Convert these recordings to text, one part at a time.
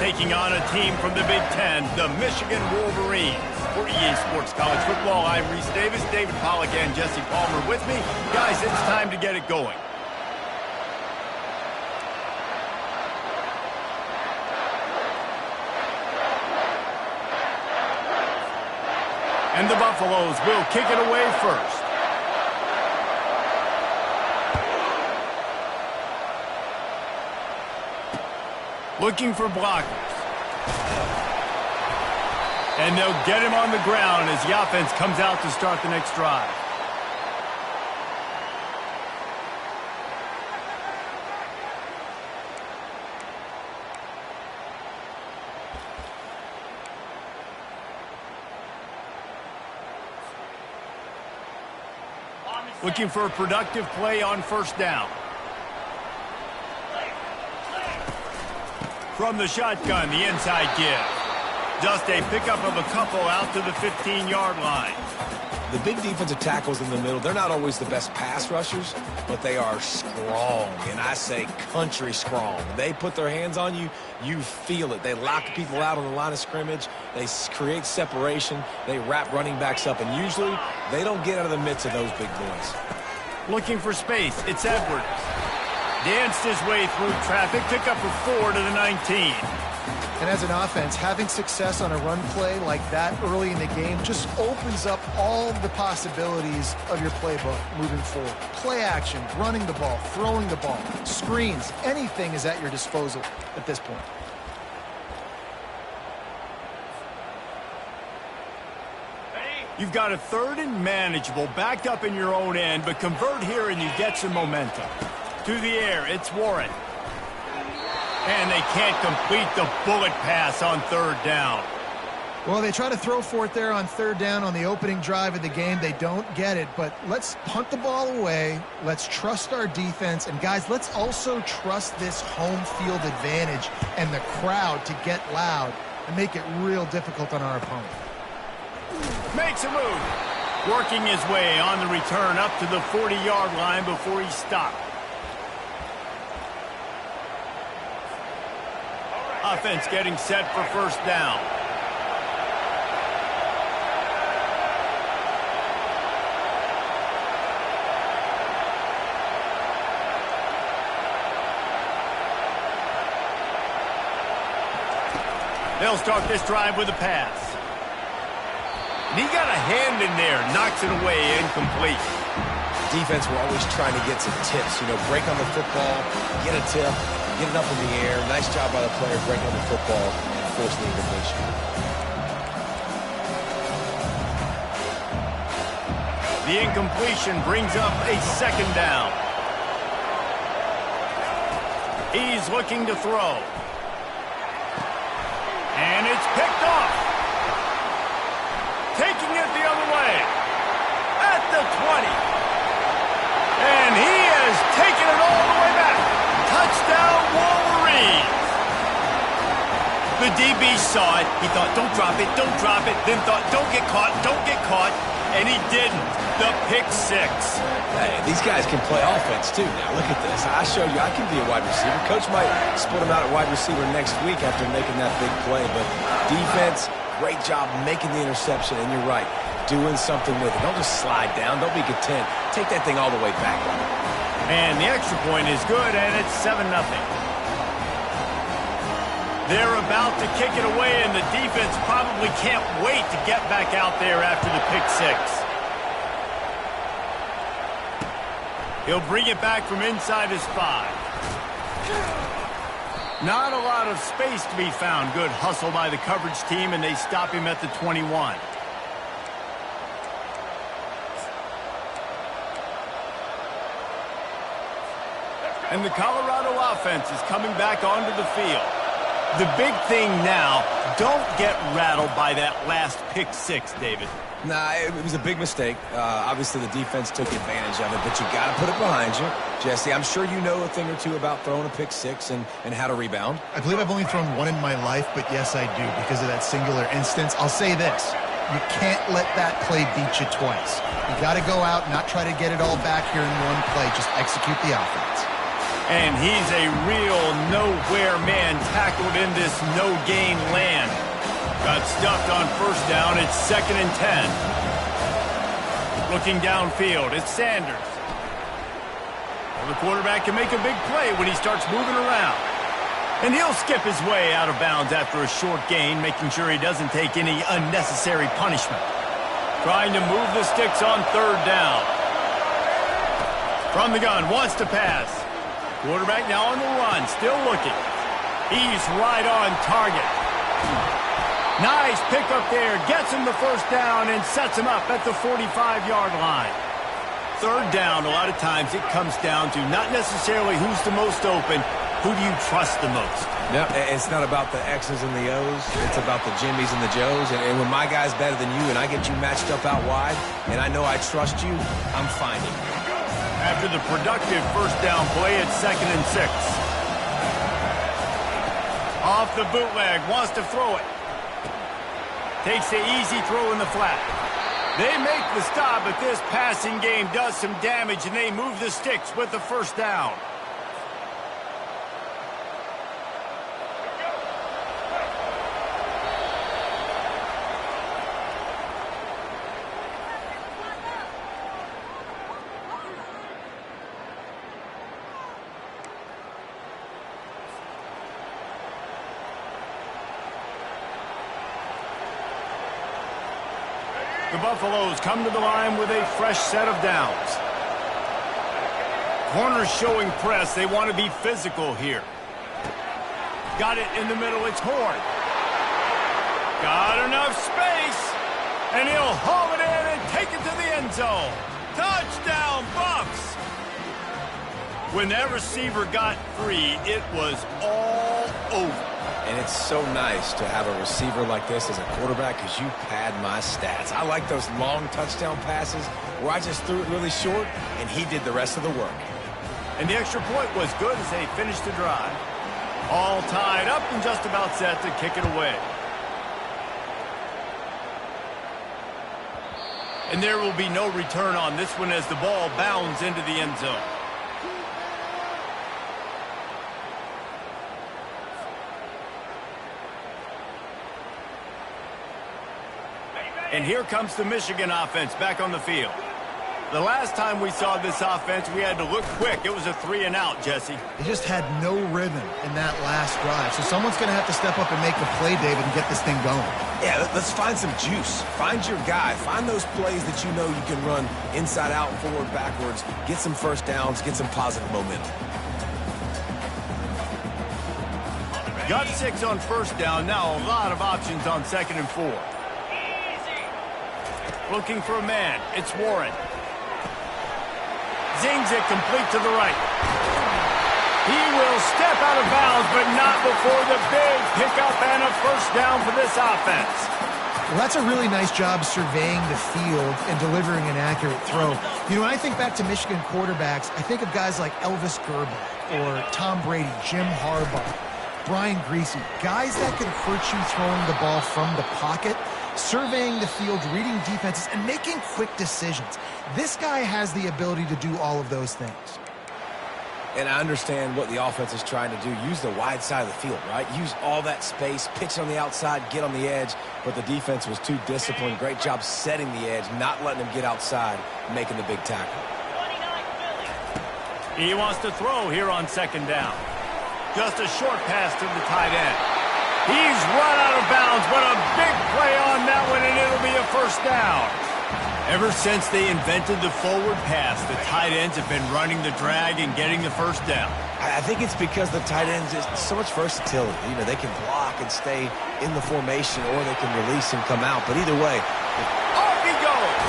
taking on a team from the Big Ten, the Michigan Wolverines. For EA Sports College Football, I'm Reese Davis, David Pollack, and Jesse Palmer with me. Guys, it's time to get it going. And the Buffaloes will kick it away first. Looking for blockers. And they'll get him on the ground as the offense comes out to start the next drive. Looking for a productive play on first down. From the shotgun, the inside give. Just a pickup of a couple out to the 15-yard line. The big defensive tackles in the middle, they're not always the best pass rushers, but they are strong, and I say country strong. They put their hands on you, you feel it. They lock people out on the line of scrimmage. They create separation. They wrap running backs up, and usually they don't get out of the midst of those big boys. Looking for space, it's Edwards. Danced his way through traffic, pick up a 4 to the 19. And as an offense, having success on a run play like that early in the game just opens up all the possibilities of your playbook moving forward. Play action, running the ball, throwing the ball, screens, anything is at your disposal at this point. You've got a third and manageable, backed up in your own end, but convert here and you get some momentum. To the air, it's Warren. And they can't complete the bullet pass on third down. Well, they try to throw for it there on third down on the opening drive of the game. They don't get it, but let's punt the ball away. Let's trust our defense. And, guys, let's also trust this home field advantage and the crowd to get loud and make it real difficult on our opponent. Makes a move. Working his way on the return up to the 40-yard line before he stopped. Offense getting set for first down. They'll start this drive with a pass. And he got a hand in there, knocks it away, incomplete. Defense, we're always trying to get some tips. You know, break on the football, get a tip, get it up in the air. Nice job by the player breaking on the football and forcing the incompletion. The incompletion brings up a second down. He's looking to throw. And it's picked off. Taking it the other way. At the 20. And he has taken it all the way back. Touchdown, Wolverines. The DB saw it. He thought, don't drop it, don't drop it. Then thought, don't get caught, don't get caught. And he didn't. The pick six. Hey, these guys can play offense, too. Now, look at this. I showed you I can be a wide receiver. Coach might split him out at wide receiver next week after making that big play. But defense, great job making the interception. And you're right, doing something with it. Don't just slide down. Don't be content. Take that thing all the way back. And the extra point is good, and it's 7-0. They're about to kick it away, and the defense probably can't wait to get back out there after the pick six. He'll bring it back from inside his 5. Not a lot of space to be found. Good hustle by the coverage team, and they stop him at the 21. And the Colorado offense is coming back onto the field. The big thing now, don't get rattled by that last pick six, David. Nah, it was a big mistake. Obviously, the defense took advantage of it, but you got to put it behind you. Jesse, I'm sure you know a thing or two about throwing a pick six and how to rebound. I believe I've only thrown one in my life, but yes, I do because of that singular instance. I'll say this. You can't let that play beat you twice. You got to go out, not try to get it all back here in one play. Just execute the offense. And he's a real nowhere man tackled in this no-gain land. Got stuffed on first down. It's 2nd and 10. Looking downfield, it's Sanders. Well, the quarterback can make a big play when he starts moving around. And he'll skip his way out of bounds after a short gain, making sure he doesn't take any unnecessary punishment. Trying to move the sticks on 3rd down. From the gun, wants to pass. Quarterback now on the run, still looking. He's right on target. Nice pickup there, gets him the first down and sets him up at the 45-yard line. 3rd down, a lot of times it comes down to not necessarily who's the most open, who do you trust the most? No, it's not about the X's and the O's. It's about the Jimmys and the Joes. And when my guy's better than you and I get you matched up out wide and I know I trust you, I'm finding you. After the productive first down play, it's 2nd and 6. Off the bootleg, wants to throw it. Takes the easy throw in the flat. They make the stop, but this passing game does some damage, and they move the sticks with the first down. The Buffaloes come to the line with a fresh set of downs. Corners showing press. They want to be physical here. Got it in the middle. It's Horn. Got enough space. And he'll haul it in and take it to the end zone. Touchdown, Buffs. When that receiver got free, it was all over. And it's so nice to have a receiver like this as a quarterback because you pad my stats. I like those long touchdown passes where I just threw it really short and he did the rest of the work. And the extra point was good as they finished the drive. All tied up and just about set to kick it away. And there will be no return on this one as the ball bounds into the end zone. And here comes the Michigan offense back on the field. The last time we saw this offense, we had to look quick. It was a 3-and-out, Jesse. He just had no rhythm in that last drive. So someone's going to have to step up and make the play, David, and get this thing going. Yeah, let's find some juice. Find your guy. Find those plays that you know you can run inside out, forward, backwards. Get some first downs. Get some positive momentum. Got 6 on first down. Now a lot of options on 2nd and 4. Looking for a man. It's Warren. Zings it complete to the right. He will step out of bounds, but not before the big pickup and a first down for this offense. Well, that's a really nice job surveying the field and delivering an accurate throw. You know, when I think back to Michigan quarterbacks, I think of guys like Elvis Gerber or Tom Brady, Jim Harbaugh, Brian Griese, guys that could hurt you throwing the ball from the pocket, surveying the field, reading defenses, and making quick decisions. This guy has the ability to do all of those things. And I understand what the offense is trying to do. Use the wide side of the field, right? Use all that space, pitch on the outside, get on the edge. But the defense was too disciplined. Great job setting the edge, not letting them get outside, making the big tackle. He wants to throw here on 2nd down. Just a short pass to the tight end. He's run out of bounds, but a big play on that one, and it'll be a first down. Ever since they invented the forward pass, the tight ends have been running the drag and getting the first down. I think it's because the tight ends is so much versatility. You know, they can block and stay in the formation, or they can release and come out. But either way, off he goes.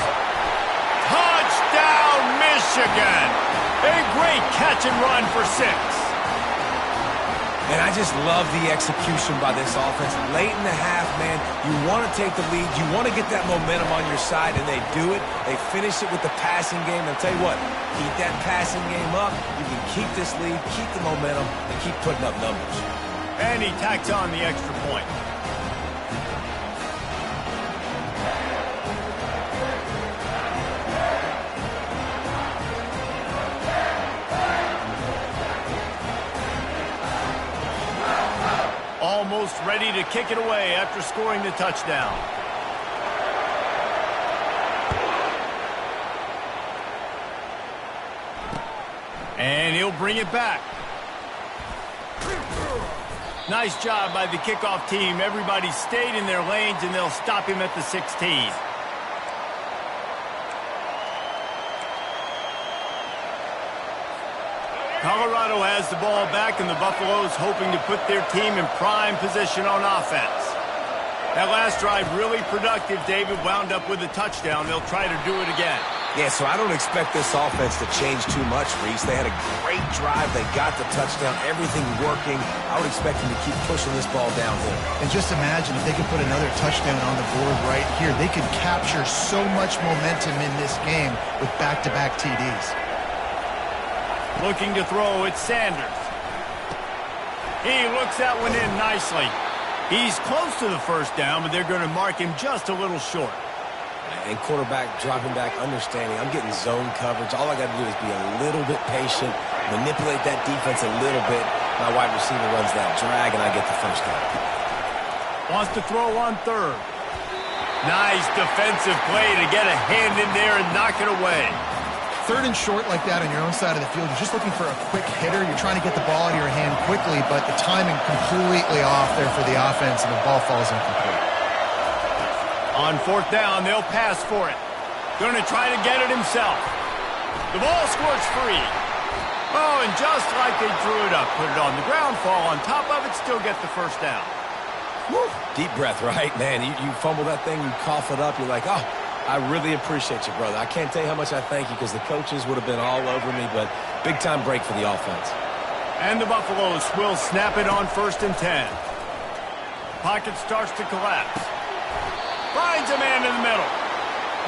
Touchdown, Michigan. A great catch and run for 6. And I just love the execution by this offense. Late in the half, man, you want to take the lead. You want to get that momentum on your side, and they do it. They finish it with the passing game. I'll tell you what, keep that passing game up. You can keep this lead, keep the momentum, and keep putting up numbers. And he tacks on the extra point. almost ready to kick it away after scoring the touchdown. And he'll bring it back. Nice job by the kickoff team. Everybody stayed in their lanes, and they'll stop him at the 16. Colorado has the ball back, and the Buffaloes hoping to put their team in prime position on offense. That last drive really productive. David wound up with a touchdown. They'll try to do it again. Yeah, so I don't expect this offense to change too much, Reese. They had a great drive. They got the touchdown. Everything working. I would expect them to keep pushing this ball downhill. And just imagine if they could put another touchdown on the board right here. They could capture so much momentum in this game with back-to-back TDs. Looking to throw, it's Sanders. He looks that one in nicely. He's close to the first down, but they're going to mark him just a little short. And quarterback dropping back, understanding I'm getting zone coverage. All I got to do is be a little bit patient, manipulate that defense a little bit. My wide receiver runs that drag, and I get the first down. Wants to throw on third. Nice defensive play to get a hand in there and knock it away. Third and short like that on your own side of the field, you're just looking for a quick hitter. You're trying to get the ball out of your hand quickly, but the timing completely off there for the offense, and the ball falls incomplete. On fourth down, they'll pass for it. Going to try to get it himself. The ball squirts free. Oh, and just like they drew it up, put it on the ground, fall on top of it, still get the first down. Woo. Deep breath, right, man? You fumble that thing, you cough it up, you're like, oh, I really appreciate you, brother. I can't tell you how much I thank you because the coaches would have been all over me, but big-time break for the offense. And the Buffaloes will snap it on 1st and 10. Pocket starts to collapse. Finds a man in the middle.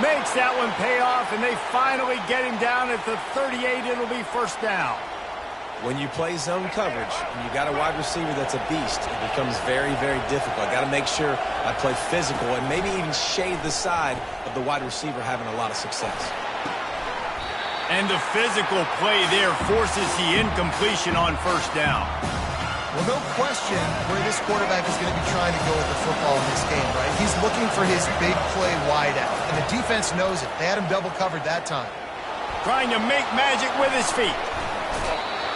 Makes that one pay off, and they finally get him down at the 38. It'll be first down. When you play zone coverage and you got a wide receiver that's a beast, it becomes very, very difficult. I got to make sure I play physical and maybe even shade the side of the wide receiver having a lot of success. And the physical play there forces the incompletion on first down. Well, no question where this quarterback is going to be trying to go with the football in this game, right? He's looking for his big play wide out, and the defense knows it. They had him double covered that time. Trying to make magic with his feet.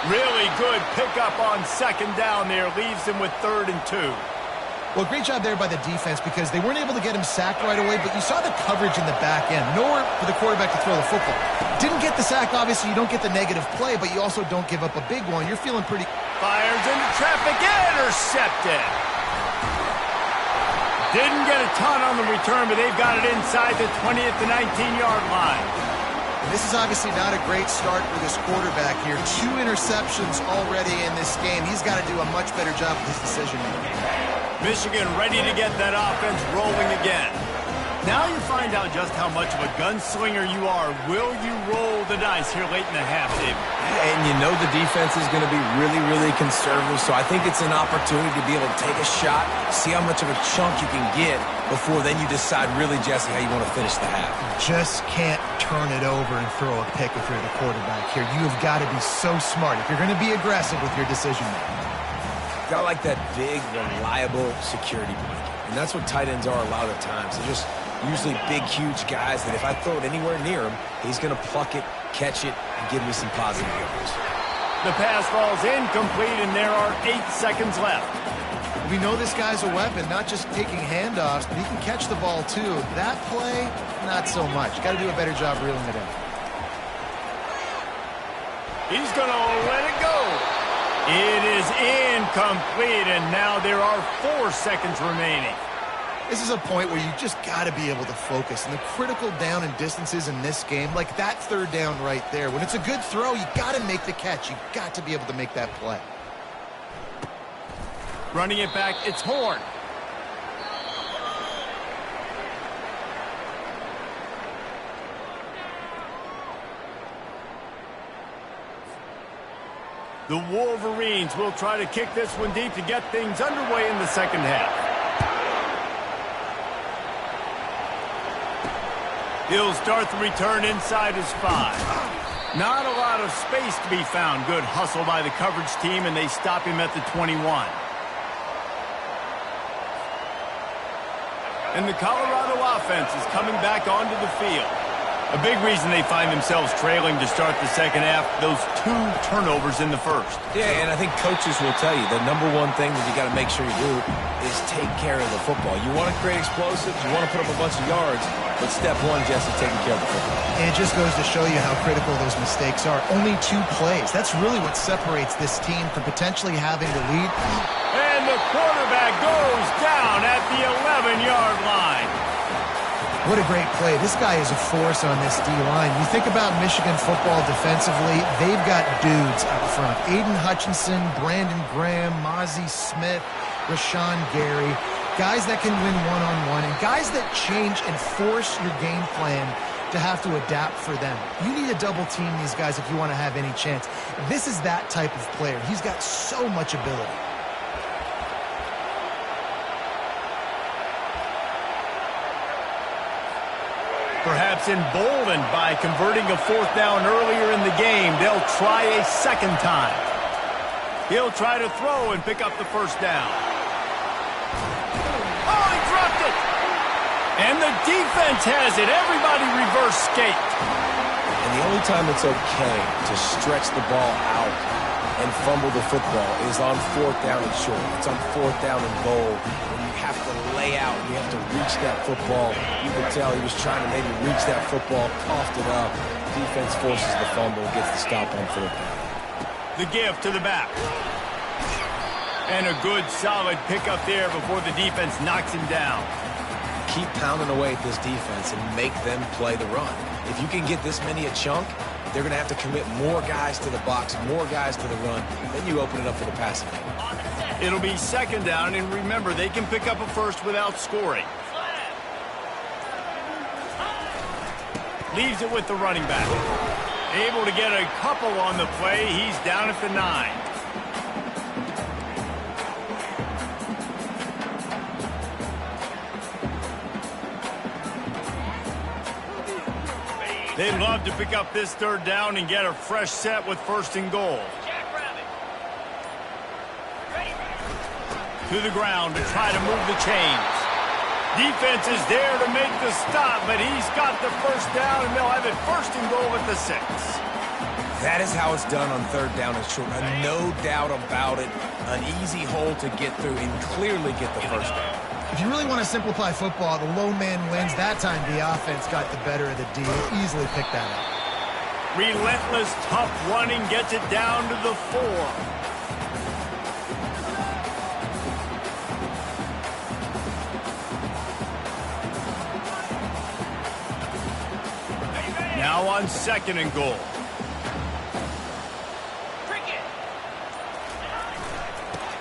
Really good pickup on second down there. Leaves him with 3rd and 2. Well, great job there by the defense because they weren't able to get him sacked right away, but you saw the coverage in the back end. Nowhere for the quarterback to throw the football. Didn't get the sack, obviously. You don't get the negative play, but you also don't give up a big one. You're feeling pretty... Fires into traffic, intercepted. Didn't get a ton on the return, but they've got it inside the 20 at the 19-yard line. This is obviously not a great start for this quarterback here. 2 interceptions already in this game. He's got to do a much better job with his decision-making. Michigan ready to get that offense rolling again. Now you find out just how much of a gunslinger you are. Will you roll the dice here late in the half, David? And you know the defense is going to be really, really conservative, so I think it's an opportunity to be able to take a shot, see how much of a chunk you can get before then you decide really, Jesse, how you want to finish the half. Just can't turn it over and throw a pick if you're the quarterback here. You have got to be so smart if you're going to be aggressive with your decision-making. Got like that big, reliable security blanket. And that's what tight ends are a lot of the times. They're just usually big, huge guys that if I throw it anywhere near him, he's going to pluck it, catch it, and give me some positive yards. The pass falls incomplete, and there are 8 seconds left. We know this guy's a weapon, not just taking handoffs, but he can catch the ball too. That play, not so much. Got to do a better job reeling it in. He's going to let it go. It is incomplete, and now there are 4 seconds remaining. This is a point where you just got to be able to focus. And the critical down and distances in this game, like that 3rd down right there, when it's a good throw, you got to make the catch. You got to be able to make that play. Running it back, it's Horn. The Wolverines will try to kick this one deep to get things underway in the second half. He'll start the return inside his 5. Not a lot of space to be found. Good hustle by the coverage team, and they stop him at the 21. And the Colorado offense is coming back onto the field. A big reason they find themselves trailing to start the second half, those 2 turnovers in the first. Yeah, and I think coaches will tell you the number one thing that you got to make sure you do is take care of the football. You want to create explosives, you want to put up a bunch of yards, but step one, Jesse, taking care of the football. And it just goes to show you how critical those mistakes are. Only 2 plays. That's really what separates this team from potentially having the lead. And the quarterback goes down at the 11-yard line. What a great play. This guy is a force on this D-line. You think about Michigan football defensively, they've got dudes out front. Aiden Hutchinson, Brandon Graham, Mozzie Smith, Rashawn Gary. Guys that can win one-on-one and guys that change and force your game plan to have to adapt for them. You need to double team these guys if you want to have any chance. This is that type of player. He's got so much ability. Perhaps emboldened by converting a 4th down earlier in the game, they'll try a second time. He'll try to throw and pick up the 1st down. Oh, he dropped it! And the defense has it. Everybody reverse skate. And the only time it's okay to stretch the ball out and fumble the football is on 4th down and short. It's on 4th down and goal. Have to lay out. You have to reach that football. You could tell he was trying to maybe reach that football, coughed it up. Defense forces the fumble, gets the stop on 4th down. The give to the back. And a good, solid pickup there before the defense knocks him down. Keep pounding away at this defense and make them play the run. If you can get this many a chunk, they're going to have to commit more guys to the box, more guys to the run. Then you open it up for the passing game. It'll be 2nd down, and remember, they can pick up a first without scoring. Leaves it with the running back. Able to get a couple on the play. He's down at the 9. They'd love to pick up this 3rd down and get a fresh set with 1st and goal. To the ground to try to move the chains. Defense is there to make the stop, but he's got the 1st down, and they'll have it 1st and goal at the 6. That is how it's done on 3rd down and short. No doubt about it. An easy hole to get through and clearly get the 1st down. If you really want to simplify football, the low man wins. That time the offense got the better of the deal. Easily picked that up. Relentless, tough running gets it down to the 4. Now on 2nd and goal.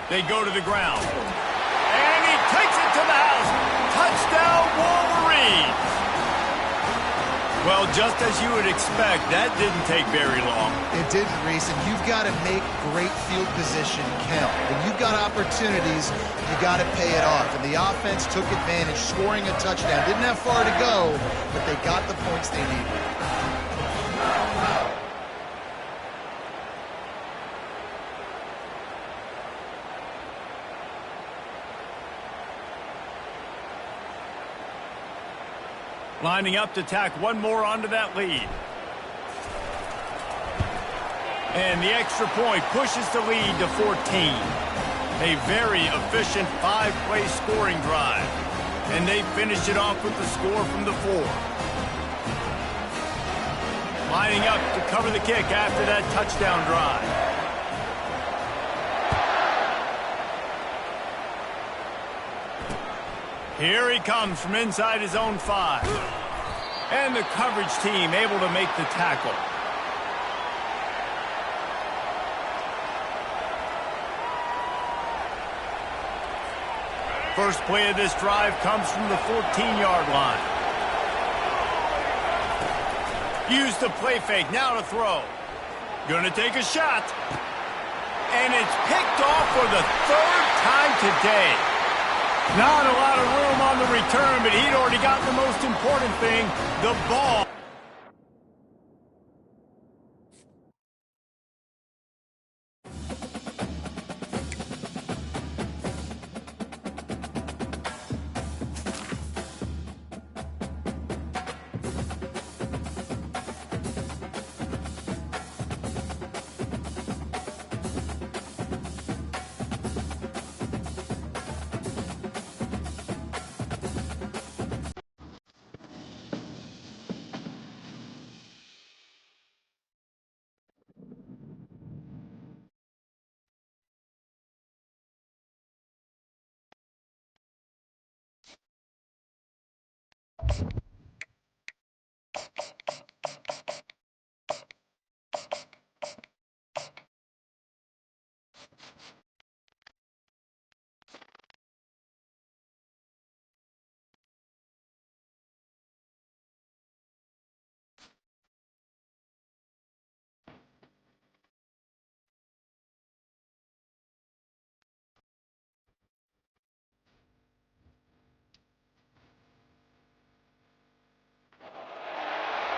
They go to the ground. And he takes it to the house. Touchdown, Wolverines. Well, just as you would expect, that didn't take very long. It didn't, Reese, and you've got to make great field position count. When you've got opportunities, you got to pay it off. And the offense took advantage, scoring a touchdown. Didn't have far to go, but they got the points they needed. Lining up to tack one more onto that lead. And the extra point pushes the lead to 14. A very efficient 5-play scoring drive. And they finish it off with the score from the 4. Lining up to cover the kick after that touchdown drive. Here he comes from inside his own 5. And the coverage team able to make the tackle. First play of this drive comes from the 14-yard line. Use the play fake, now to throw. Gonna take a shot. And it's picked off for the 3rd time today. Not a lot of room on the return, but he'd already got the most important thing, the ball.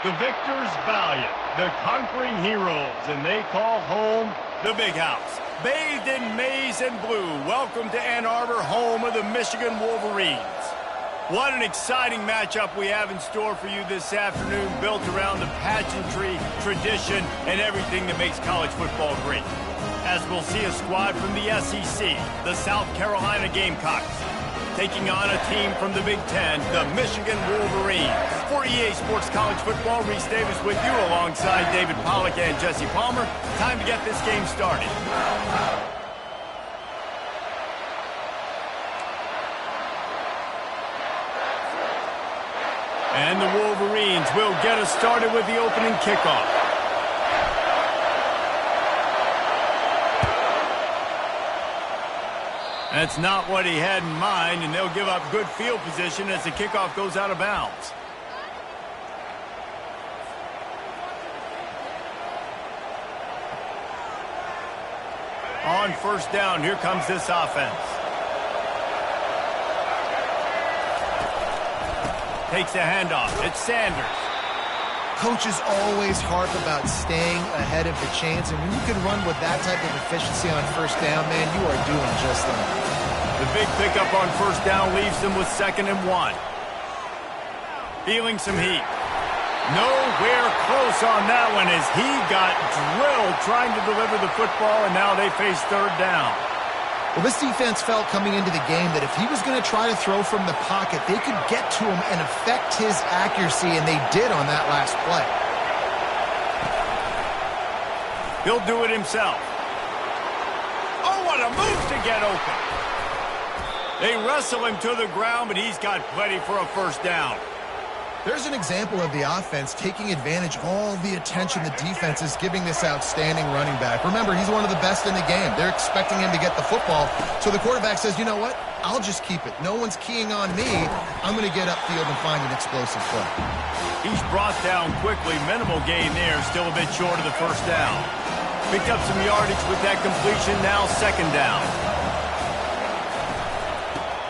The victors valiant, the conquering heroes, and they call home the Big House. Bathed in maize and blue, welcome to Ann Arbor, home of the Michigan Wolverines. What an exciting matchup we have in store for you this afternoon, built around the pageantry, tradition, and everything that makes college football great. As we'll see a squad from the SEC, the South Carolina Gamecocks, taking on a team from the Big Ten, the Michigan Wolverines. For EA Sports College Football, Reese Davis with you alongside David Pollack and Jesse Palmer. Time to get this game started. And the Wolverines will get us started with the opening kickoff. That's not what he had in mind, and they'll give up good field position as the kickoff goes out of bounds. On first down, here comes this offense. Takes the handoff. It's Sanders. Coaches always harp about staying ahead of the chains, and when you can run with that type of efficiency on first down, man, you are doing just that. The big pickup on first down leaves them with 2nd and 1. Feeling some heat. Nowhere close on that one as he got drilled trying to deliver the football, and now they face 3rd down. Well, this defense felt coming into the game that if he was going to try to throw from the pocket, they could get to him and affect his accuracy, and they did on that last play. He'll do it himself. Oh, what a move to get open. They wrestle him to the ground, but he's got plenty for a first down. There's an example of the offense taking advantage of all the attention the defense is giving this outstanding running back. Remember, he's one of the best in the game. They're expecting him to get the football. So the quarterback says, you know what? I'll just keep it. No one's keying on me. I'm going to get upfield and find an explosive play. He's brought down quickly. Minimal gain there. Still a bit short of the first down. Picked up some yardage with that completion. Now 2nd down.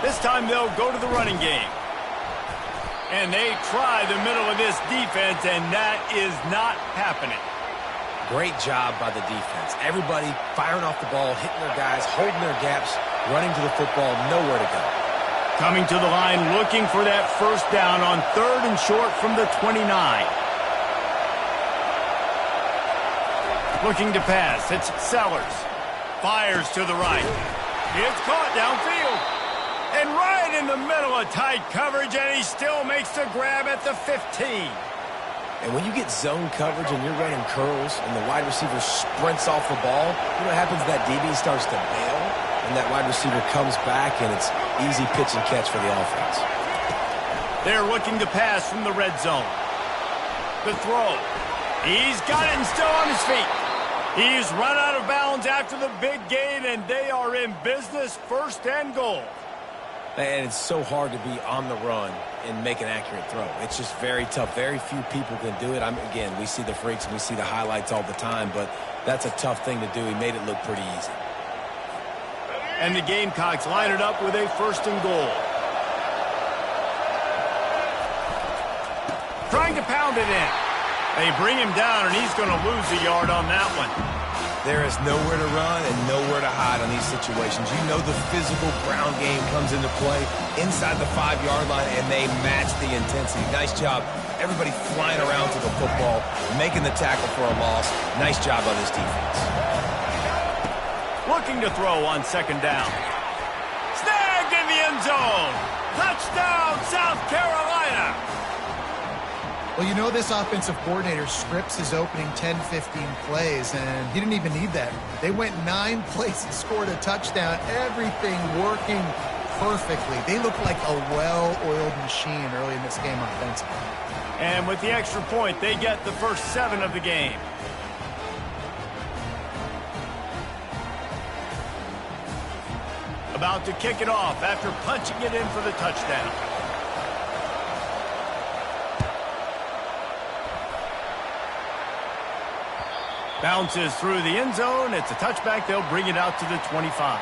This time they'll go to the running game. And they try the middle of this defense, and that is not happening. Great job by the defense. Everybody firing off the ball, hitting their guys, holding their gaps, running to the football, nowhere to go. Coming to the line, looking for that first down on 3rd and short from the 29. Looking to pass. It's Sellers. Fires to the right. It's caught downfield. And right in the middle of tight coverage, and he still makes the grab at the 15. And when you get zone coverage and you're running curls and the wide receiver sprints off the ball, you know what happens? That DB starts to bail, and that wide receiver comes back, and it's easy pitch and catch for the offense. They're looking to pass from the red zone. The throw. He's got it and still on his feet. He's run out of bounds after the big gain, and they are in business, 1st and goal. And it's so hard to be on the run and make an accurate throw. It's just very tough. Very few people can do it. Again, we see the freaks and we see the highlights all the time, but that's a tough thing to do. He made it look pretty easy. And the Gamecocks line it up with a 1st and goal. Trying to pound it in. They bring him down, and he's going to lose a yard on that one. There is nowhere to run and nowhere to hide on these situations. You know the physical ground game comes into play inside the 5-yard line, and they match the intensity. Nice job. Everybody flying around to the football, making the tackle for a loss. Nice job by this defense. Looking to throw on 2nd down. Snagged in the end zone. Touchdown, South Carolina. Well, you know this offensive coordinator scripts his opening 10, 15 plays, and he didn't even need that. They went 9 plays and scored a touchdown. Everything working perfectly. They look like a well-oiled machine early in this game offensively. And with the extra point, they get the first 7 of the game. About to kick it off after punching it in for the touchdown. Bounces through the end zone. It's a touchback. They'll bring it out to the 25.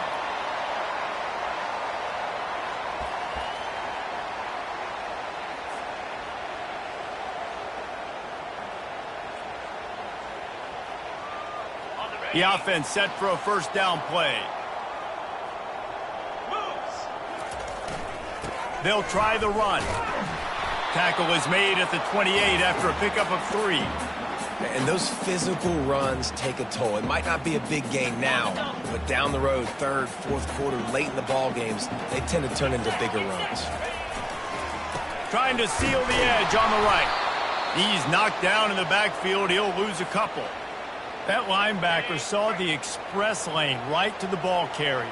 The offense set for a first down play. They'll try the run. Tackle is made at the 28 after a pickup of 3. And those physical runs take a toll. It might not be a big gain now, but down the road, third, fourth quarter, late in the ball games, they tend to turn into bigger runs. Trying to seal the edge on the right. He's knocked down in the backfield. He'll lose a couple. That linebacker saw the express lane right to the ball carrier.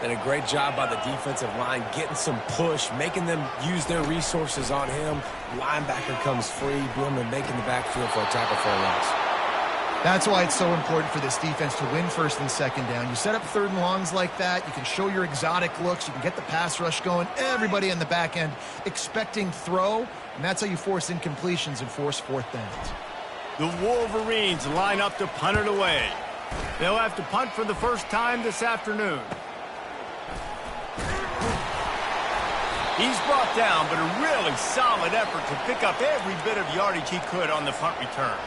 And a great job by the defensive line getting some push, making them use their resources on him. Linebacker comes free, boom, and making the backfield for a tackle for a loss. That's why it's so important for this defense to win first and second down. You set up third and longs like that. You can show your exotic looks. You can get the pass rush going. Everybody in the back end expecting throw, and that's how you force incompletions and force fourth downs. The Wolverines line up to punt it away. They'll have to punt for the first time this afternoon. He's brought down, but a really solid effort to pick up every bit of yardage he could on the punt return.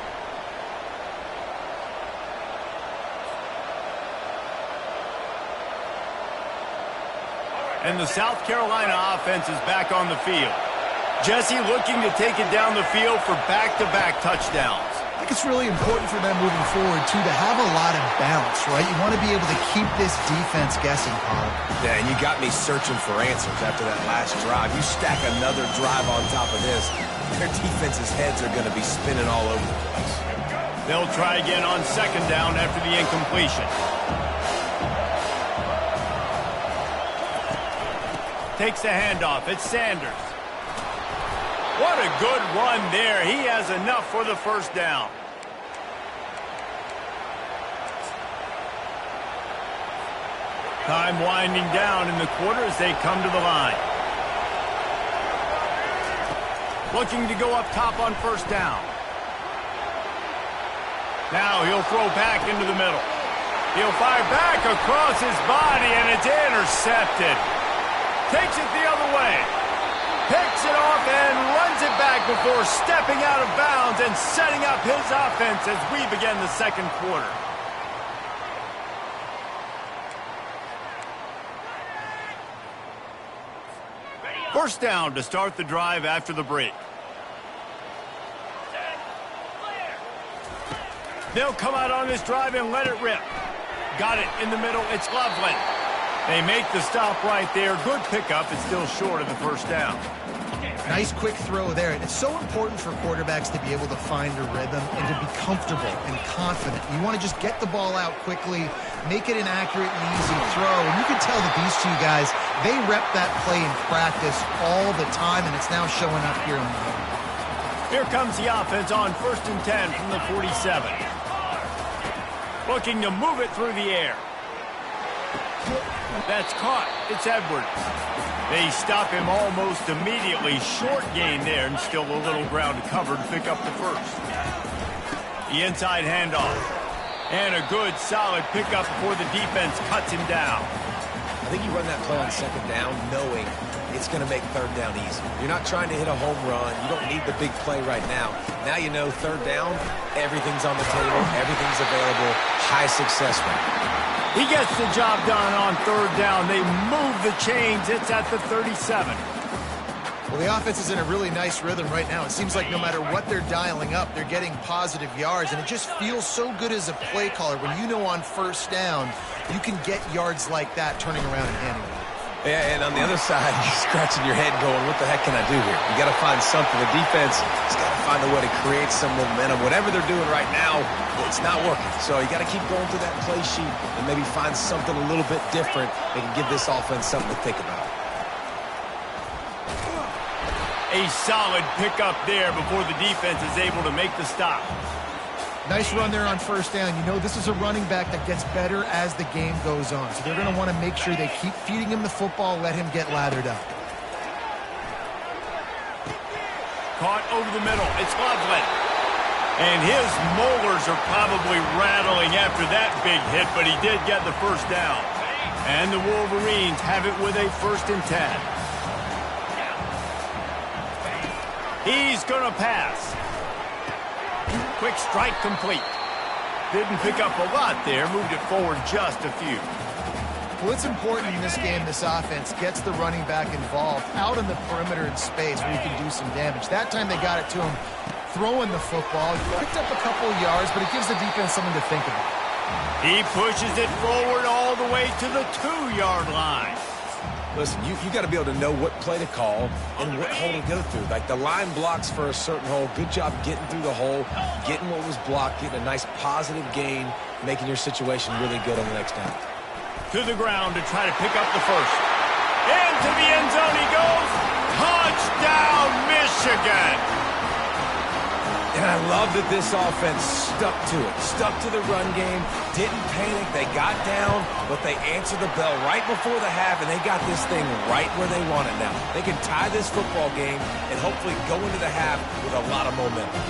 And the South Carolina offense is back on the field. Jesse looking to take it down the field for back-to-back touchdowns. I think it's really important for them moving forward, too, to have a lot of bounce, right? You want to be able to keep this defense guessing, Colin. Yeah, and you got me searching for answers after that last drive. You stack another drive on top of this, their defense's heads are going to be spinning all over the place. They'll try again on second down after the incompletion. Takes the handoff. It's Sanders. What a good run there. He has enough for the first down. Time winding down in the quarter as they come to the line. Looking to go up top on first down. Now he'll throw back into the middle. He'll fire back across his body, and it's intercepted. Takes it the other way. Picks it off and runs it back before stepping out of bounds and setting up his offense as we begin the second quarter. First down to start the drive after the break. They'll come out on this drive and let it rip. Got it in the middle. It's Loveland. They make the stop right there. Good pickup. It's still short of the first down. Nice quick throw there. And it's so important for quarterbacks to be able to find a rhythm and to be comfortable and confident. You want to just get the ball out quickly, make it an accurate and easy throw. And you can tell that these two guys, they rep that play in practice all the time, and it's now showing up here on the game. Here comes the offense on 1st and 10 from the 47. Looking to move it through the air. That's caught. It's Edwards. They stop him almost immediately. Short gain there, and still a little ground to cover to pick up the first. The inside handoff. And a good, solid pickup before the defense cuts him down. I think you run that play on second down knowing it's going to make third down easy. You're not trying to hit a home run. You don't need the big play right now. Now you know third down, everything's on the table, everything's available, high success rate. He gets the job done on third down. They move the chains. It's at the 37. Well, the offense is in a really nice rhythm right now. It seems like no matter what they're dialing up, they're getting positive yards, and it just feels so good as a play caller when you know on first down you can get yards like that turning around and handing it. Yeah, and on the other side, you're scratching your head going, what the heck can I do here? You got to find something. The defense has got to find a way to create some momentum. Whatever they're doing right now, it's not working. So you got to keep going through that play sheet and maybe find something a little bit different that can give this offense something to think about. A solid pickup there before the defense is able to make the stop. Nice run there on first down. You know, this is a running back that gets better as the game goes on. So they're going to want to make sure they keep feeding him the football, let him get lathered up. Caught over the middle. It's Loveland. And his molars are probably rattling after that big hit, but he did get the first down. And the Wolverines have it with a 1st and 10. He's going to pass. Quick strike complete. Didn't pick up a lot there. Moved it forward just a few. Well, it's important in this game, this offense gets the running back involved out in the perimeter in space where he can do some damage. That time they got it to him throwing the football. He picked up a couple of yards, but it gives the defense something to think about. He pushes it forward all the way to the 2-yard line. Listen, you got to be able to know what play to call and what hole to go through. Like the line blocks for a certain hole. Good job getting through the hole, getting what was blocked, getting a nice positive gain, making your situation really good on the next down. To the ground to try to pick up the first. Into the end zone he goes. Touchdown, Michigan! And I love that this offense stuck to it, stuck to the run game, didn't panic. They got down, but they answered the bell right before the half, and they got this thing right where they want it now. They can tie this football game and hopefully go into the half with a lot of momentum.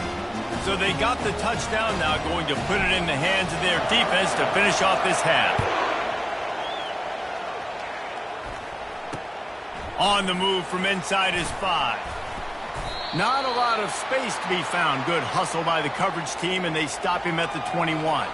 So they got the touchdown now, going to put it in the hands of their defense to finish off this half. On the move from inside his 5. Not a lot of space to be found. Good hustle by the coverage team, and they stop him at the 21.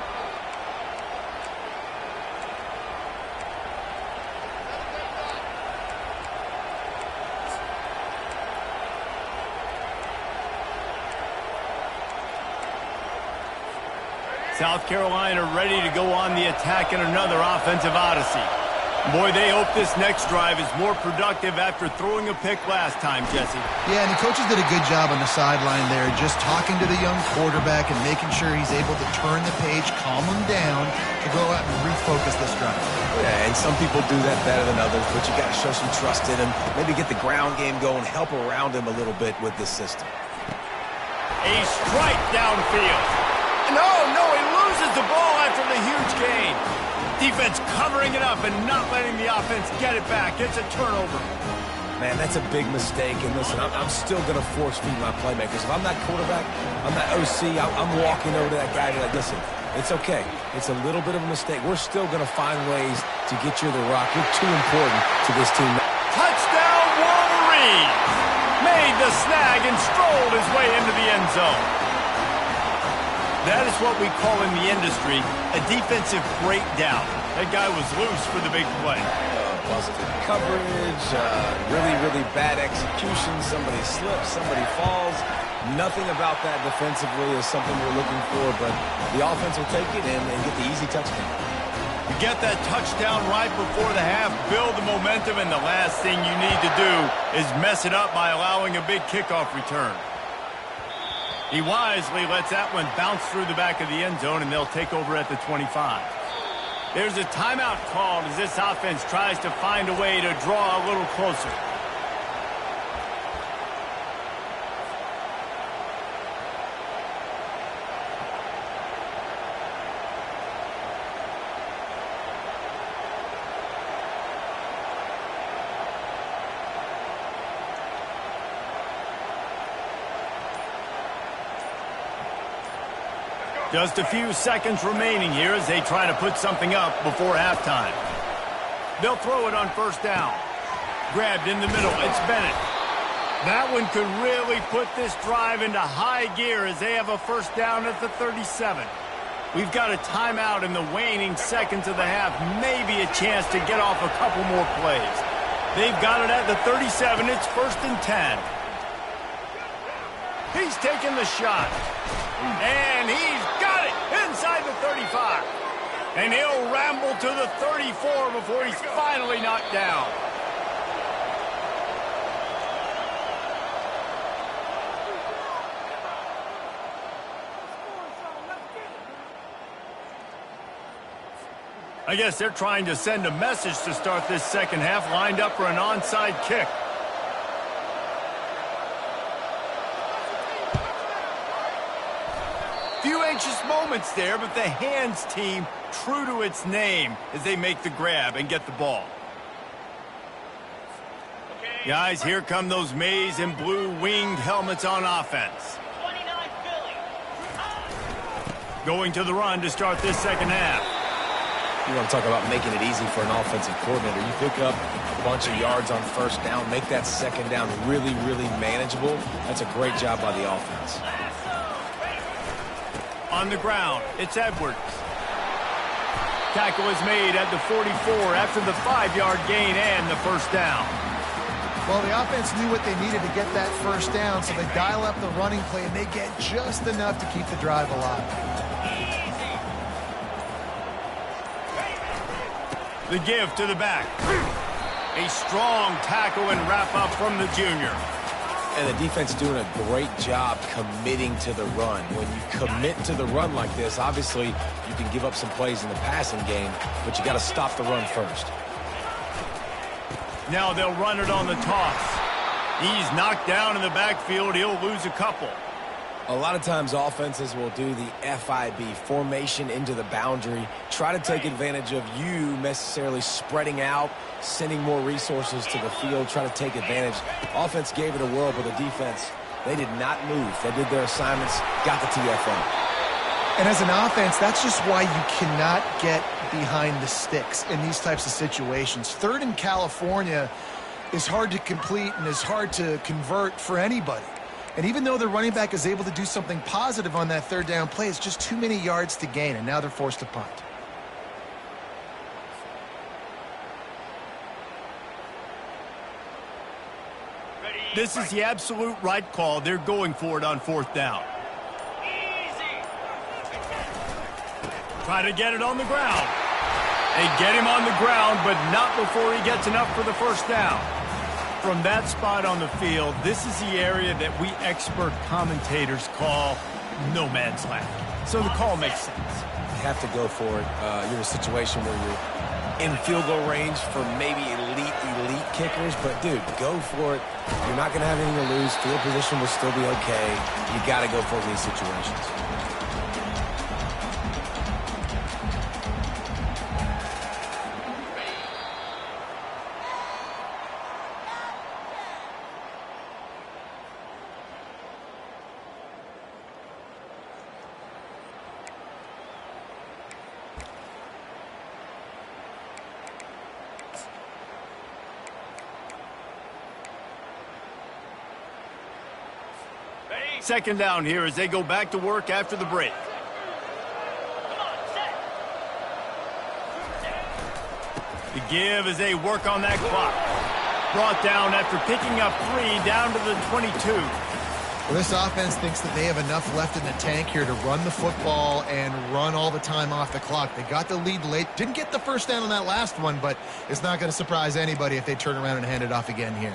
South Carolina ready to go on the attack in another offensive odyssey. Boy, they hope this next drive is more productive after throwing a pick last time, Jesse. Yeah, and the coaches did a good job on the sideline there, just talking to the young quarterback and making sure he's able to turn the page, calm him down, to go out and refocus this drive. Yeah, and some people do that better than others, but you got to show some trust in him, maybe get the ground game going, help around him a little bit with this system. A strike downfield. No, he loses the ball after the huge gain. Defense covering it up and not letting the offense get it back. It's a turnover. Man, that's a big mistake. And listen, I'm still going to force feed my playmakers. If I'm that quarterback, I'm that OC, I'm walking over to that guy and be like, listen, it's okay. It's a little bit of a mistake. We're still going to find ways to get you the rock. You're too important to this team. Touchdown, Wolverines! Made the snag and strolled his way into the end zone. That is what we call in the industry a defensive breakdown. That guy was loose for the big play. Busted coverage, really bad execution. Somebody slips, somebody falls. Nothing about that defensively is something we're looking for, but the offense will take it and get the easy touchdown. You get that touchdown right before the half, build the momentum, and the last thing you need to do is mess it up by allowing a big kickoff return. He wisely lets that one bounce through the back of the end zone, and they'll take over at the 25. There's a timeout called as this offense tries to find a way to draw a little closer. Just a few seconds remaining here as they try to put something up before halftime. They'll throw it on first down. Grabbed in the middle. It's Bennett. That one could really put this drive into high gear as they have a first down at the 37. We've got a timeout in the waning seconds of the half. Maybe a chance to get off a couple more plays. They've got it at the 37. It's 1st and 10. He's taking the shot. And he's got it inside the 35. And he'll ramble to the 34 before he's finally knocked down. I guess they're trying to send a message to start this second half, lined up for an onside kick. Few anxious moments there, but the hands team true to its name as they make the grab and get the ball. Guys, here come those maize and blue winged helmets on offense. Going to the run to start this second half. You want to talk about making it easy for an offensive coordinator. You pick up a bunch of yards on first down, make that second down really, really manageable. That's a great job by the offense. On the ground, it's Edwards. Tackle is made at the 44 after the 5-yard gain and the first down. Well, the offense knew what they needed to get that first down, so they dial up the running play, and they get just enough to keep the drive alive. The give to the back. A strong tackle and wrap-up from the junior. And the defense doing a great job committing to the run. When you commit to the run like this, obviously you can give up some plays in the passing game, but you got to stop the run first. Now they'll run it on the toss. He's knocked down in the backfield. He'll lose a couple. A lot of times offenses will do the FIB, formation into the boundary, try to take advantage of you necessarily spreading out, sending more resources to the field, try to take advantage. Offense gave it a whirl, but the defense, they did not move. They did their assignments, got the TFL. And as an offense, that's just why you cannot get behind the sticks in these types of situations. Third in California is hard to complete and is hard to convert for anybody. And even though the running back is able to do something positive on that third down play, it's just too many yards to gain, and now they're forced to punt. This is the absolute right call. They're going for it on fourth down. Try to get it on the ground. They get him on the ground, but not before he gets enough for the first down. From that spot on the field, this is the area that we expert commentators call no man's land. So the call makes sense. You have to go for it. You're in a situation where you're in field goal range for maybe elite kickers, but dude, go for it. You're not going to have anything to lose. Field position will still be okay. You got to go for it in these situations. Second down here as they go back to work after the break. The give as they work on that clock. Brought down after picking up 3 down to the 22. Well, this offense thinks that they have enough left in the tank here to run the football and run all the time off the clock. They got the lead late. Didn't get the first down on that last one, but it's not going to surprise anybody if they turn around and hand it off again here.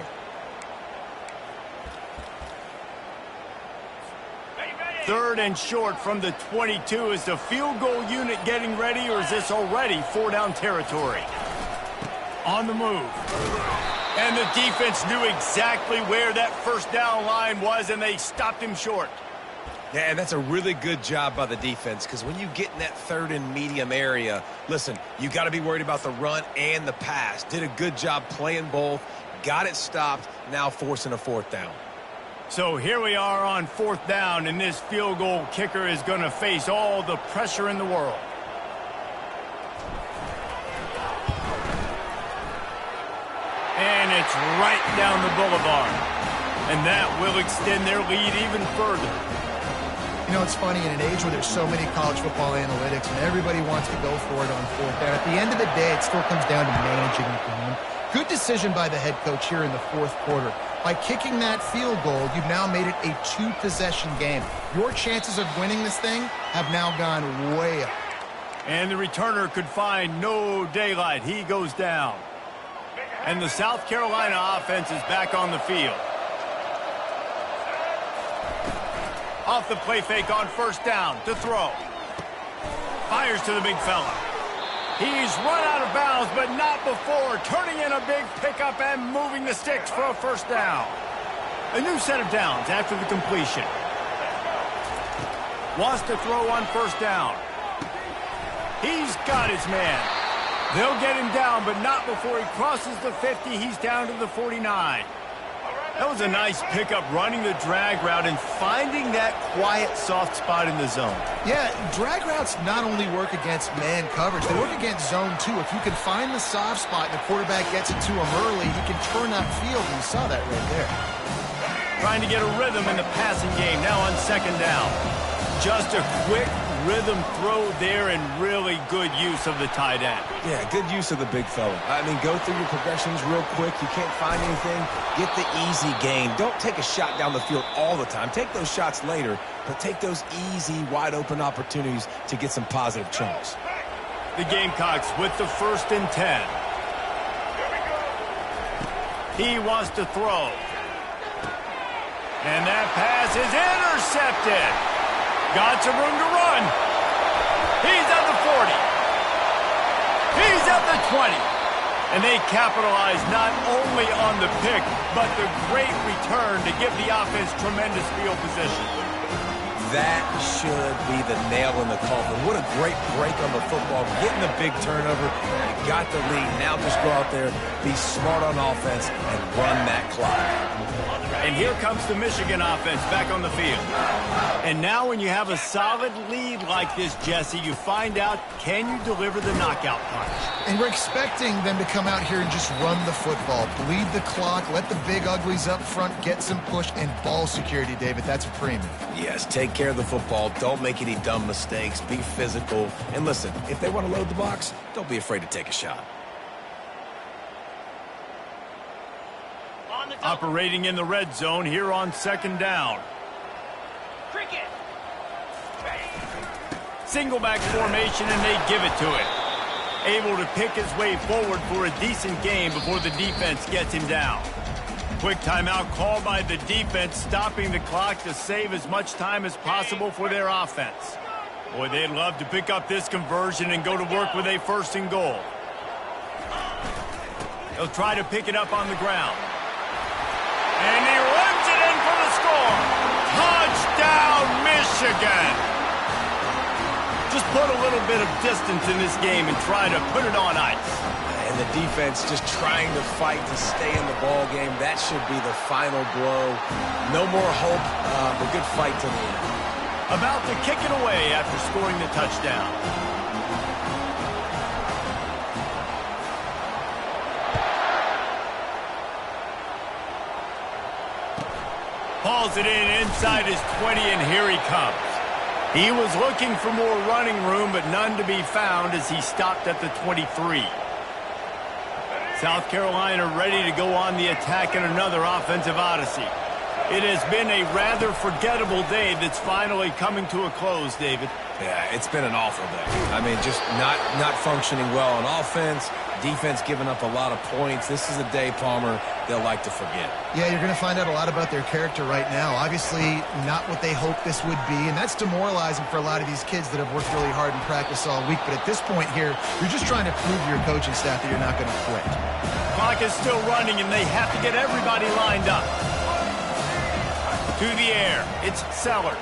Third and short from the 22. Is the field goal unit getting ready, or is this already 4-down territory? On the move. And the defense knew exactly where that first down line was, and they stopped him short. Yeah, and that's a really good job by the defense, because when you get in that third and medium area, listen, you got to be worried about the run and the pass. Did a good job playing both, got it stopped, now forcing a fourth down. So here we are on fourth down, and this field goal kicker is going to face all the pressure in the world. And it's right down the boulevard. And that will extend their lead even further. You know, it's funny, in an age where there's so many college football analytics and everybody wants to go for it on fourth down, at the end of the day, it still comes down to managing the game. Good decision by the head coach here in the fourth quarter. By kicking that field goal, you've now made it a 2-possession game. Your chances of winning this thing have now gone way up. And the returner could find no daylight. He goes down. And the South Carolina offense is back on the field. Off the play fake on first down to throw. Fires to the big fella. He's run out of bounds, but not before turning in a big pickup and moving the sticks for a first down. A new set of downs after the completion. Wants to throw on first down. He's got his man. They'll get him down, but not before he crosses the 50. He's down to the 49. That was a nice pickup, running the drag route and finding that quiet, soft spot in the zone. Yeah, drag routes not only work against man coverage, they work against zone too. If you can find the soft spot and the quarterback gets it to him early, he can turn that field, and you saw that right there. Trying to get a rhythm in the passing game, now on second down. Just a quick rhythm throw there and really good use of the tight end. Yeah, good use of the big fella. I mean, go through your progressions real quick. You can't find anything. Get the easy gain. Don't take a shot down the field all the time. Take those shots later, but take those easy, wide-open opportunities to get some positive chunks. The Gamecocks with the 1st and 10. He wants to throw. And that pass is intercepted. Got some room to run. He's at the 40. He's at the 20. And they capitalize not only on the pick, but the great return to give the offense tremendous field position. That should be the nail in the coffin. What a great break on the football. Getting the big turnover. You got the lead. Now just go out there, be smart on offense, and run that clock. And here comes the Michigan offense back on the field. And now when you have a solid lead like this, Jesse, you find out, can you deliver the knockout punch? And we're expecting them to come out here and just run the football, bleed the clock, let the big uglies up front get some push and ball security, David. That's a premium. Yes, take care of the football. Don't make any dumb mistakes. Be physical. And listen, if they want to load the box, don't be afraid to take a shot. Operating in the red zone here on second down. Cricket. Single back formation, and they give it to it. Able to pick his way forward for a decent game before the defense gets him down. Quick timeout called by the defense, stopping the clock to save as much time as possible for their offense. Boy, they'd love to pick up this conversion and go to work with a 1st and goal. They'll try to pick it up on the ground. And he runs it in for the score. Touchdown, Michigan. Just put a little bit of distance in this game and try to put it on ice. And the defense just trying to fight to stay in the ball game. That should be the final blow. No more hope, but good fight to the end. About to kick it away after scoring the touchdown. Hauls it in inside his 20, and here he comes. He was looking for more running room, but none to be found as he stopped at the 23. South Carolina ready to go on the attack in another offensive odyssey. It has been a rather forgettable day that's finally coming to a close, David. Yeah, it's been an awful day. I mean, just not functioning well on offense. Defense giving up a lot of points. This is a day, Palmer, they'll like to forget. Yeah, you're going to find out a lot about their character right now. Obviously, not what they hoped this would be, and that's demoralizing for a lot of these kids that have worked really hard in practice all week. But at this point here, you're just trying to prove to your coaching staff that you're not going to quit. Clock is still running, and they have to get everybody lined up. To the air, it's Sellers.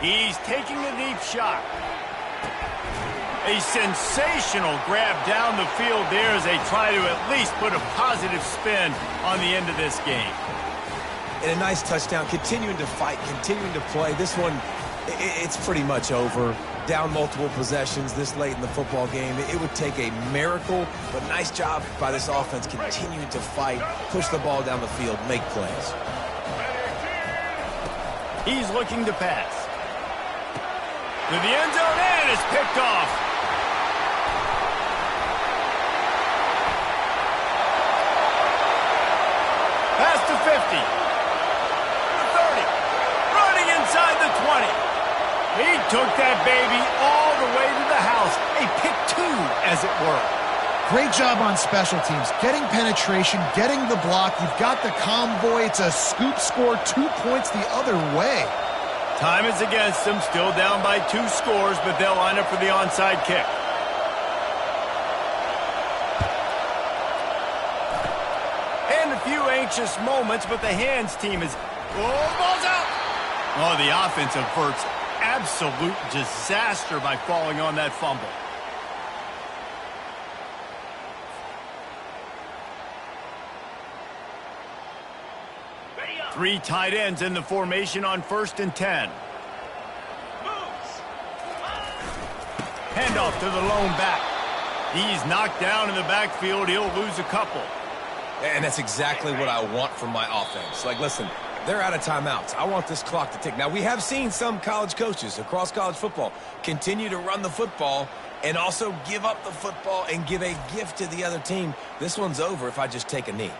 He's taking a deep shot. A sensational grab down the field there as they try to at least put a positive spin on the end of this game. And a nice touchdown, continuing to fight, continuing to play. This one, it's pretty much over. Down multiple possessions this late in the football game. It would take a miracle, but nice job by this offense continuing to fight, push the ball down the field, make plays. He's looking to pass. To the end zone, and it's picked off. Pass to 50. The 30. Running inside the 20. He took that baby all the way to the house. A pick 2, as it were. Great job on special teams. Getting penetration, getting the block. You've got the convoy. It's a scoop score, 2 points the other way. Time is against them. Still down by 2 scores, but they'll line up for the onside kick. And a few anxious moments, but the hands team is... Oh, the ball's out! Oh, the offense averts absolute disaster by falling on that fumble. Ready up. 3 tight ends in the formation on 1st and 10. Moves. Handoff to the lone back. He's knocked down in the backfield. He'll lose a couple. And that's exactly what I want from my offense. Like, listen, they're out of timeouts. I want this clock to tick. Now, we have seen some college coaches across college football continue to run the football and also give up the football and give a gift to the other team. This one's over if I just take a knee.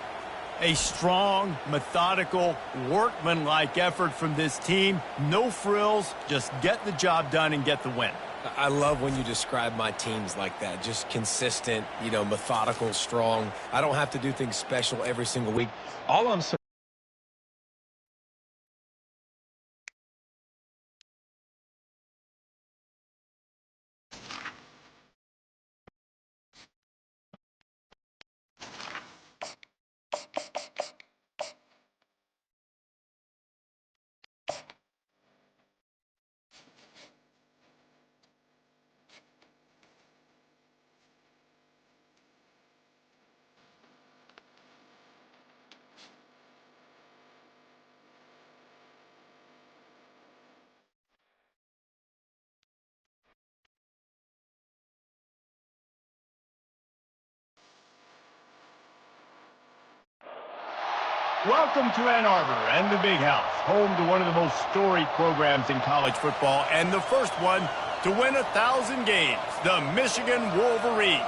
A strong, methodical, workmanlike effort from this team. No frills, just get the job done and get the win. I love when you describe my teams like that. Just consistent, methodical, strong. I don't have to do things special every single week. All I'm saying. Welcome to Ann Arbor and the Big House, home to one of the most storied programs in college football, and the first one to win 1,000 games, the Michigan Wolverines.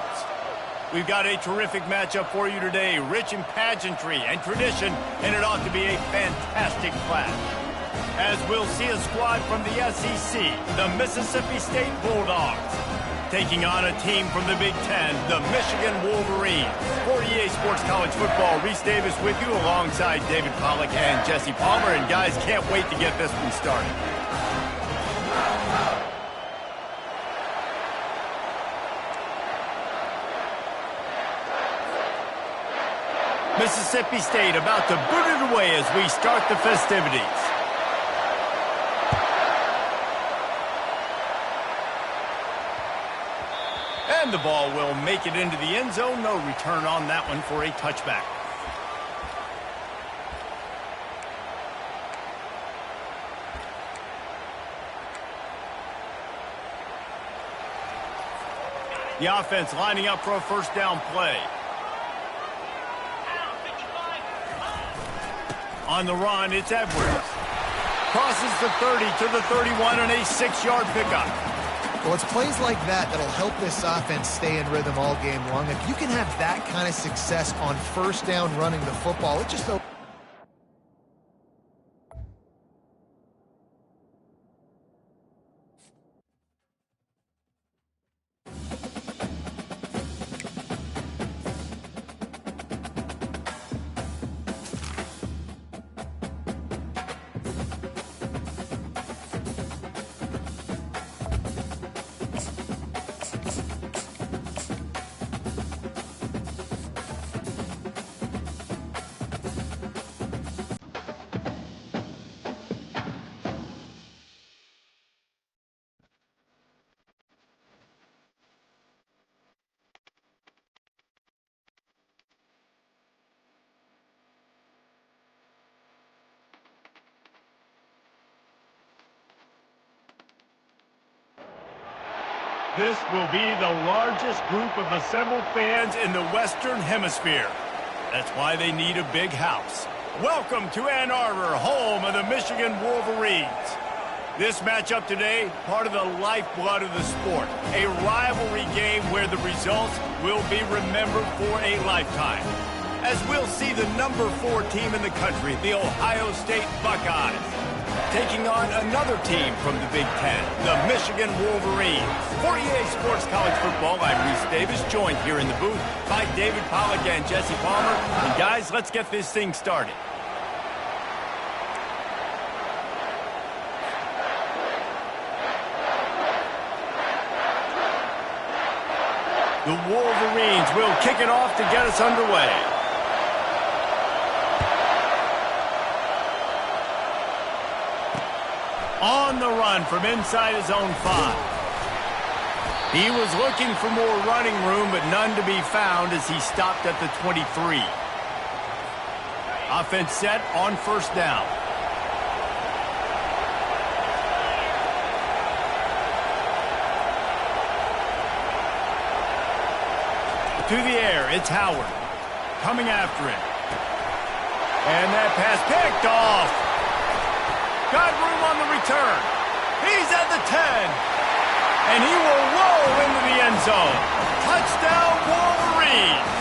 We've got a terrific matchup for you today, rich in pageantry and tradition, and it ought to be a fantastic clash. As we'll see a squad from the SEC, the Mississippi State Bulldogs, taking on a team from the Big Ten, the Michigan Wolverines. For EA Sports College Football, Reese Davis with you alongside David Pollack and Jesse Palmer. And guys, can't wait to get this one started. Mississippi State about to boot it away as we start the festivities. And the ball will make it into the end zone. No return on that one for a touchback. The offense lining up for a first down play. On the run, it's Edwards. Crosses the 30 to the 31 on a 6-yard pickup. Well, it's plays like that that'll help this offense stay in rhythm all game long. If you can have that kind of success on first down running the football, it just... This will be the largest group of assembled fans in the Western Hemisphere. That's why they need a big house. Welcome to Ann Arbor, home of the Michigan Wolverines. This matchup today, part of the lifeblood of the sport. A rivalry game where the results will be remembered for a lifetime. As we'll see the number 4 team in the country, the Ohio State Buckeyes, taking on another team from the Big Ten, the Michigan Wolverines. For EA Sports College Football, I'm Reese Davis, joined here in the booth by David Pollack and Jesse Palmer. And guys, let's get this thing started. The Wolverines will kick it off to get us underway. On the run from inside his own 5. He was looking for more running room, but none to be found as he stopped at the 23. Offense set on first down. To the air, it's Howard. Coming after him. And that pass picked off. Got room on the return. He's at the 10. And he will roll into the end zone. Touchdown, Wolverines.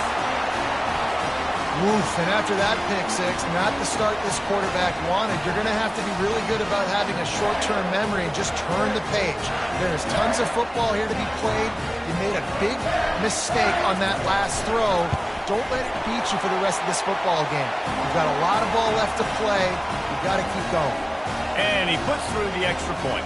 Woof, and after that pick six, not the start this quarterback wanted. You're going to have to be really good about having a short-term memory and just turn the page. There's tons of football here to be played. You made a big mistake on that last throw. Don't let it beat you for the rest of this football game. You've got a lot of ball left to play. You've got to keep going. And he puts through the extra point.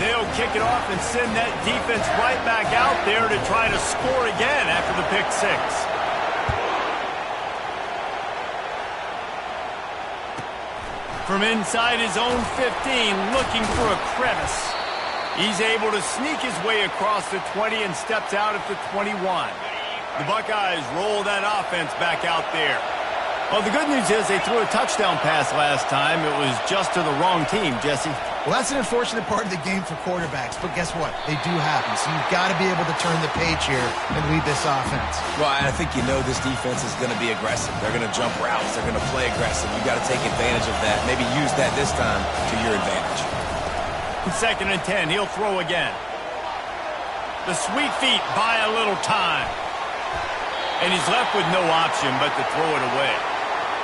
They'll kick it off and send that defense right back out there to try to score again after the pick six. From inside his own 15, looking for a crevice. He's able to sneak his way across the 20 and steps out at the 21. The Buckeyes roll that offense back out there. Well, the good news is they threw a touchdown pass last time. It was just to the wrong team, Jesse. Well, that's an unfortunate part of the game for quarterbacks, but guess what? They do happen, so you've got to be able to turn the page here and lead this offense. Well, I think you know this defense is going to be aggressive. They're going to jump routes. They're going to play aggressive. You've got to take advantage of that. Maybe use that this time to your advantage. 2nd and 10, he'll throw again. The sweet feet buy a little time. And he's left with no option but to throw it away.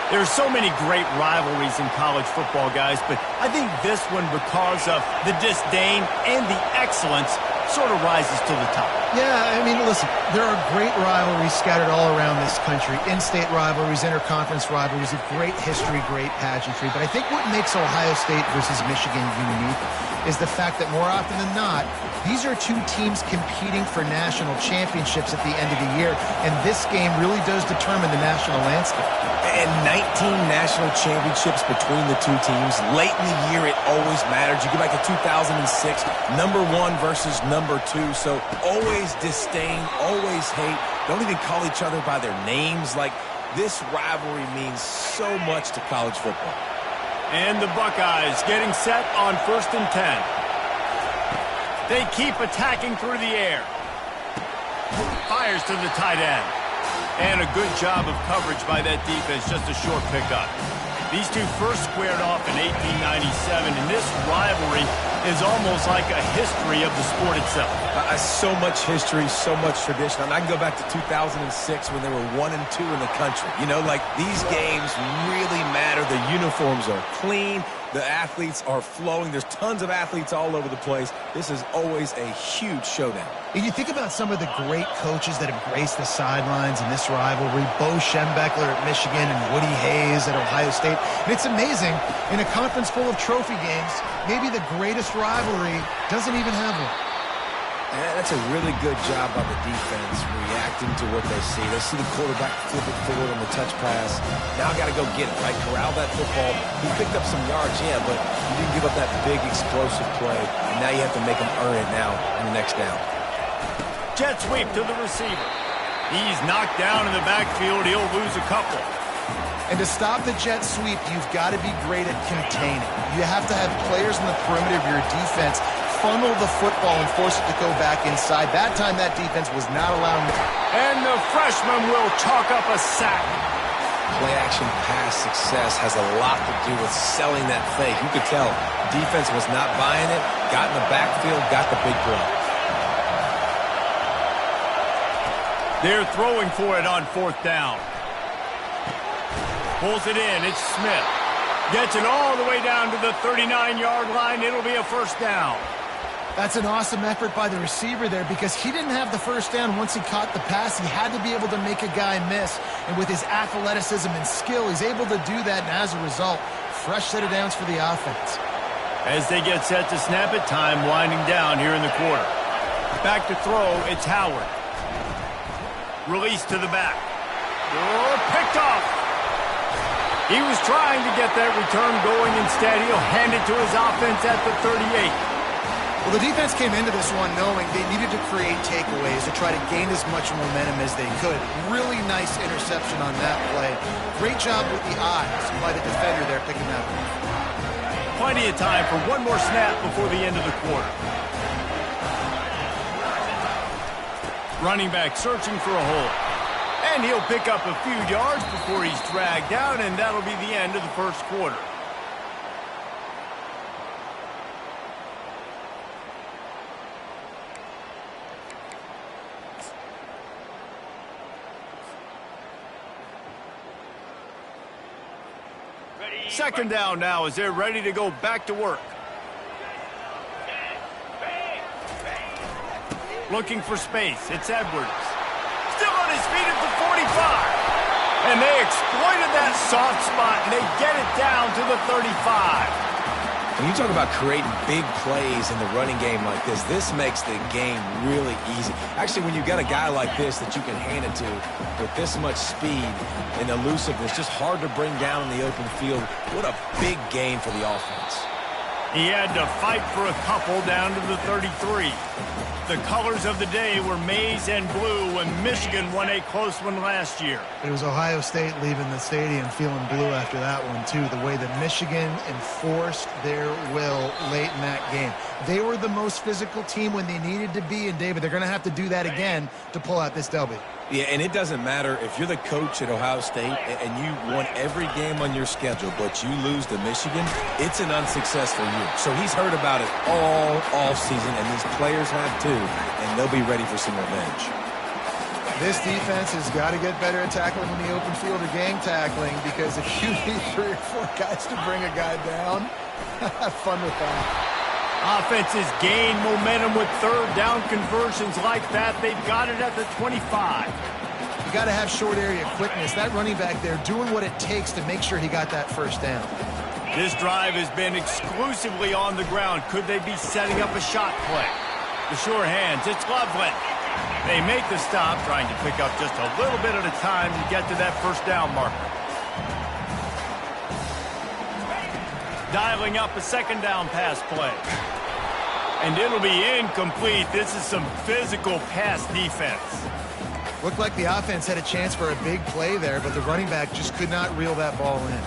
There's so many great rivalries in college football, guys, but I think this one, because of the disdain and the excellence, sort of rises to the top. Yeah, I mean, listen, there are great rivalries scattered all around this country. In-state rivalries, interconference rivalries, of great history, great pageantry. But I think what makes Ohio State versus Michigan unique is the fact that more often than not, these are two teams competing for national championships at the end of the year, and this game really does determine the national landscape. And 19 national championships between the two teams. Late in the year, it always matters. You go back to 2006, number 1 versus number 2. So always disdain, always hate. Don't even call each other by their names. Like, this rivalry means so much to college football. And the Buckeyes getting set on 1st and 10. They keep attacking through the air. Fires to the tight end. And a good job of coverage by that defense, just a short pickup. These two first squared off in 1897, and this rivalry is almost like a history of the sport itself. So much history, so much tradition. I can go back to 2006 when they were 1 and 2 in the country. You know, like, these games really matter. The uniforms are clean. The athletes are flowing. There's tons of athletes all over the place. This is always a huge showdown. And you think about some of the great coaches that have graced the sidelines in this rivalry. Bo Schembechler at Michigan and Woody Hayes at Ohio State. And it's amazing, in a conference full of trophy games, maybe the greatest rivalry doesn't even have one. Yeah, that's a really good job by the defense, reacting to what they see. They see the quarterback flip it forward on the touch pass. Now got to go get it, right? Corral that football. He picked up some yards, yeah, but you didn't give up that big explosive play. And now you have to make him earn it now on the next down. Jet sweep to the receiver. He's knocked down in the backfield. He'll lose a couple. And to stop the jet sweep, you've got to be great at containing. You have to have players in the perimeter of your defense funnel the football and force it to go back inside. That time, that defense was not allowing it. And the freshman will chalk up a sack. Play-action pass success has a lot to do with selling that fake. You could tell defense was not buying it, got in the backfield, got the big play. They're throwing for it on 4th down. Pulls it in. It's Smith. Gets it all the way down to the 39-yard line. It'll be a 1st down. That's an awesome effort by the receiver there, because he didn't have the 1st down once he caught the pass. He had to be able to make a guy miss. And with his athleticism and skill, he's able to do that. And as a result, fresh set of downs for the offense. As they get set to snap it, time winding down here in the quarter. Back to throw, it's Howard. Release to the back. Oh, picked off. He was trying to get that return going. Instead, he'll hand it to his offense at the 38. Well, the defense came into this one knowing they needed to create takeaways to try to gain as much momentum as they could. Really nice interception on that play. Great job with the eyes by the defender there picking that one. Plenty of time for one more snap before the end of the quarter. Running back searching for a hole. And he'll pick up a few yards before he's dragged down, and that'll be the end of the first quarter. Second down now as they're ready to go back to work. Looking for space. It's Edwards. Still on his feet at the 45. And they exploited that soft spot, and they get it down to the 35. When you talk about creating big plays in the running game like this makes the game really easy. Actually, when you've got a guy like this that you can hand it to with this much speed and elusiveness, just hard to bring down in the open field. What a big gain for the offense. He had to fight for a couple down to the 33. The colors of the day were maize and blue when Michigan won a close one last year. It was Ohio State leaving the stadium feeling blue after that one, too. The way that Michigan enforced their will late in that game. They were the most physical team when they needed to be, and David, they're going to have to do that again to pull out this W. Yeah, and it doesn't matter if you're the coach at Ohio State and you won every game on your schedule, but you lose to Michigan, it's an unsuccessful year. So he's heard about it all season, and these players have too, and they'll be ready for some revenge. This defense has got to get better at tackling in the open field or gang tackling, because if you need 3 or 4 guys to bring a guy down, have fun with that. Offenses gain momentum with third down conversions like that. They've got it at the 25. You got to have short area quickness. That running back there doing what it takes to make sure he got that first down. This drive has been exclusively on the ground. Could they be setting up a shot play? The sure hands. It's Loveland. They make the stop, trying to pick up just a little bit at a time to get to that first down marker. Dialing up a second down pass play. And it'll be incomplete. This is some physical pass defense. Looked like the offense had a chance for a big play there, but the running back just could not reel that ball in.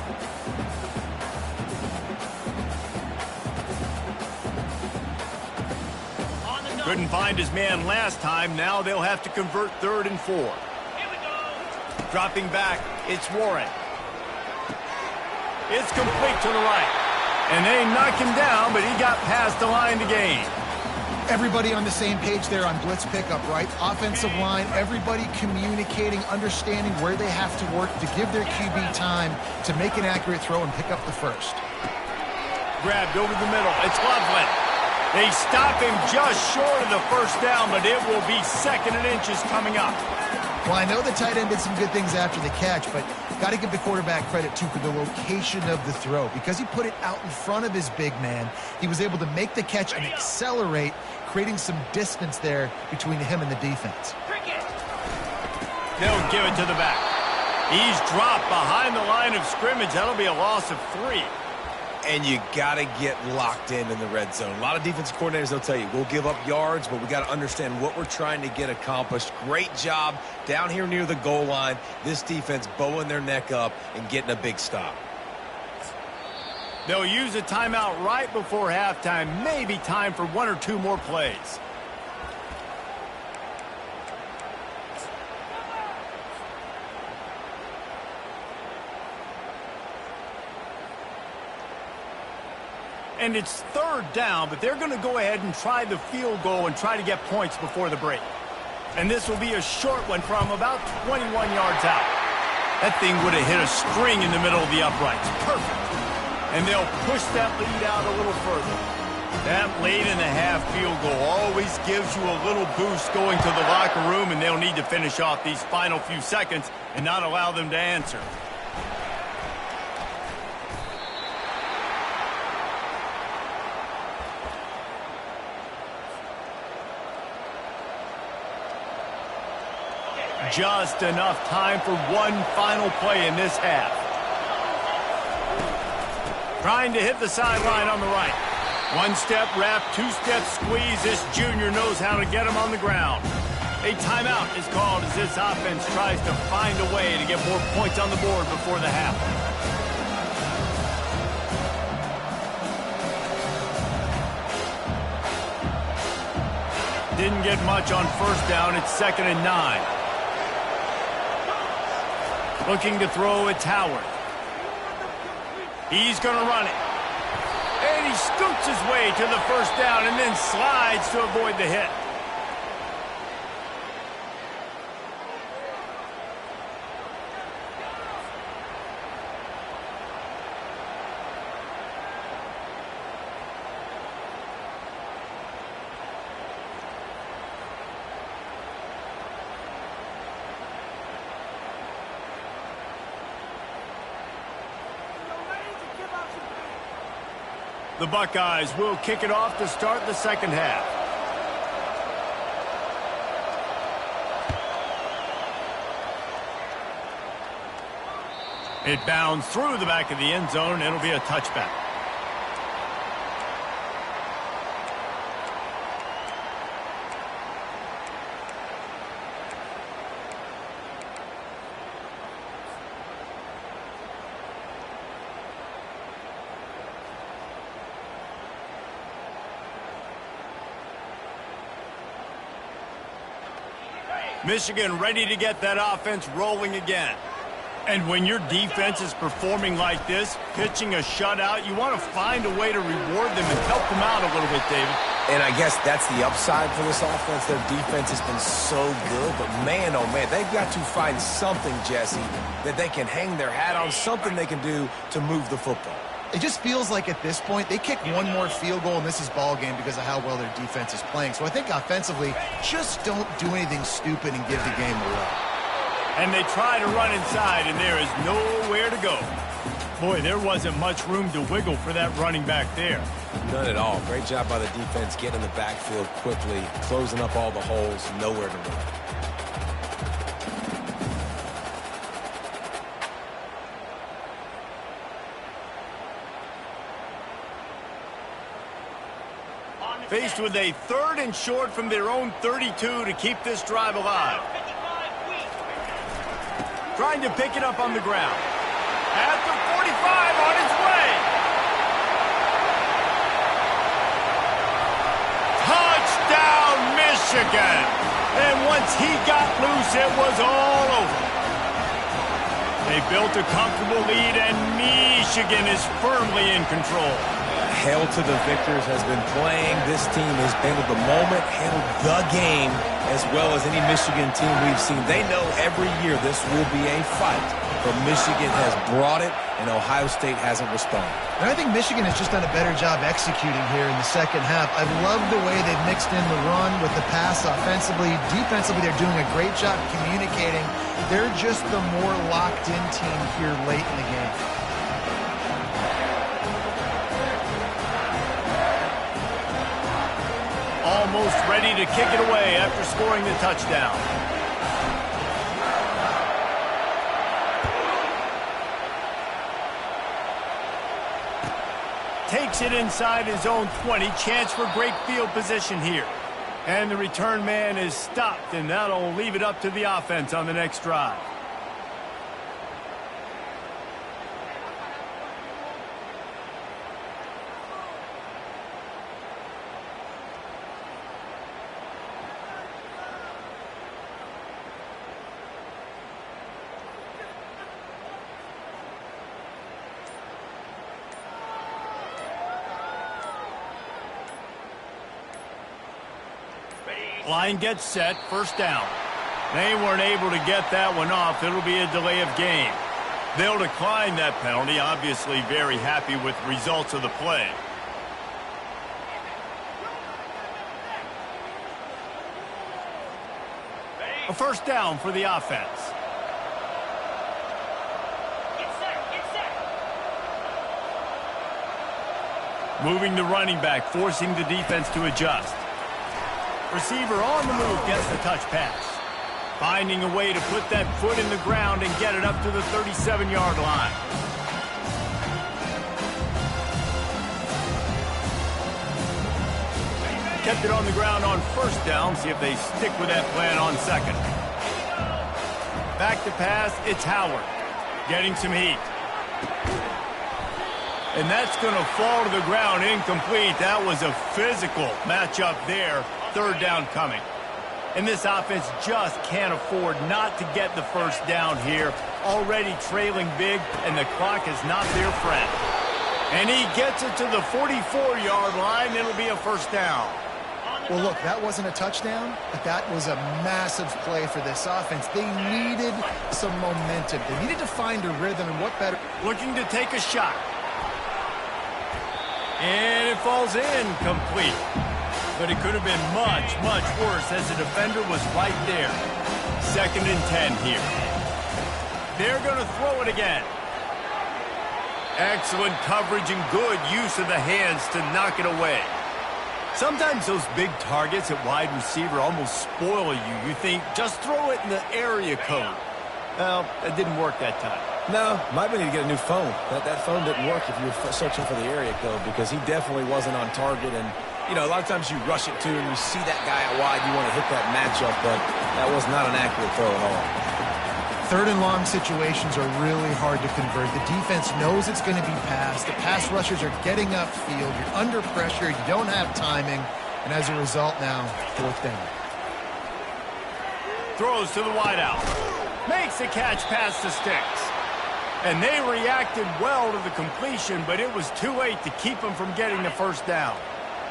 Couldn't find his man last time. Now they'll have to convert 3rd and 4. Dropping back, it's Warren. It's complete to the right. And they knocked him down, but he got past the line to gain. Everybody on the same page there on blitz pickup, right? Offensive line, everybody communicating, understanding where they have to work to give their QB time to make an accurate throw and pick up the first. Grabbed over the middle. It's Loveland. They stop him just short of the first down, but it will be 2nd and inches coming up. Well, I know the tight end did some good things after the catch, but got to give the quarterback credit, too, for the location of the throw. Because he put it out in front of his big man, he was able to make the catch and accelerate, creating some distance there between him and the defense. They'll give it to the back. He's dropped behind the line of scrimmage. That'll be a loss of 3. And you got to get locked in the red zone. A lot of defensive coordinators, they'll tell you, we'll give up yards, but we got to understand what we're trying to get accomplished. Great job down here near the goal line. This defense bowing their neck up and getting a big stop. They'll use a timeout right before halftime. Maybe time for 1 or 2 more plays. And it's 3rd down, but they're going to go ahead and try the field goal and try to get points before the break. And this will be a short one from about 21 yards out. That thing would have hit a string in the middle of the uprights. Perfect. And they'll push that lead out a little further. That late in the half field goal always gives you a little boost going to the locker room, and they'll need to finish off these final few seconds and not allow them to answer. just enough time for one final play in this half. Trying to hit the sideline on the right. One step wrap, two step squeeze. This junior knows how to get him on the ground. A timeout is called as this offense tries to find a way to get more points on the board before the half. Didn't get much on first down. It's 2nd and 9. Looking to throw, it's Howard. He's going to run it. And he scoots his way to the first down and then slides to avoid the hit. The Buckeyes will kick it off to start the second half. It bounds through the back of the end zone. It'll be a touchback. Michigan ready to get that offense rolling again. And when your defense is performing like this, pitching a shutout, you want to find a way to reward them and help them out a little bit, David. And I guess that's the upside for this offense. Their defense has been so good, but man, oh man, they've got to find something, Jesse, that they can hang their hat on, something they can do to move the football. It just feels like at this point, they kick one more field goal, and this is ball game because of how well their defense is playing. So I think offensively, just don't do anything stupid and give the game away. And they try to run inside, and there is nowhere to go. Boy, there wasn't much room to wiggle for that running back there. None at all. Great job by the defense getting in the backfield quickly, closing up all the holes, nowhere to run. Faced with a 3rd and short from their own 32 to keep this drive alive. Trying to pick it up on the ground. At the 45 on its way. Touchdown, Michigan. And once he got loose, it was all over. They built a comfortable lead, and Michigan is firmly in control. Hail to the victors has been playing. This team has handled the moment, handled the game, as well as any Michigan team we've seen. They know every year this will be a fight, but Michigan has brought it, and Ohio State hasn't responded. And I think Michigan has just done a better job executing here in the second half. I love the way they've mixed in the run with the pass offensively. Defensively, they're doing a great job communicating. They're just the more locked-in team here late in the game. Almost ready to kick it away after scoring the touchdown. Takes it inside his own 20. Chance for great field position here. And the return man is stopped, and that'll leave it up to the offense on the next drive. Line gets set, first down. They weren't able to get that one off. It'll be a delay of game. They'll decline that penalty, obviously very happy with the results of the play. A first down for the offense. Moving the running back, forcing the defense to adjust. Receiver on the move, gets the touch pass. Finding a way to put that foot in the ground and get it up to the 37-yard line. Kept it on the ground on first down. See if they stick with that plan on second. Back to pass, it's Howard. Getting some heat. And that's going to fall to the ground incomplete. That was a physical matchup there. Third down coming. And this offense just can't afford not to get the first down here. Already trailing big, and the clock is not their friend. And he gets it to the 44-yard line. It'll be a first down. Well, look, that wasn't a touchdown, but that was a massive play for this offense. They needed some momentum. They needed to find a rhythm, and what better? Looking to take a shot. And it falls in complete. But it could have been much, much worse as the defender was right there. 2nd and 10 here. They're going to throw it again. Excellent coverage and good use of the hands to knock it away. Sometimes those big targets at wide receiver almost spoil you. You think, just throw it in the area code. Well, that didn't work that time. No, might need to get a new phone. That phone didn't work if you were searching for the area code because he definitely wasn't on target. And, you know, a lot of times you rush it to and you see that guy out wide, you want to hit that matchup, but that was not an accurate throw at all. 3rd and long situations are really hard to convert. The defense knows it's going to be passed. The pass rushers are getting upfield. You're under pressure. You don't have timing. And as a result now, 4th down. Throws to the wideout. Makes the catch past the sticks. And they reacted well to the completion, but it was too late to keep them from getting the first down.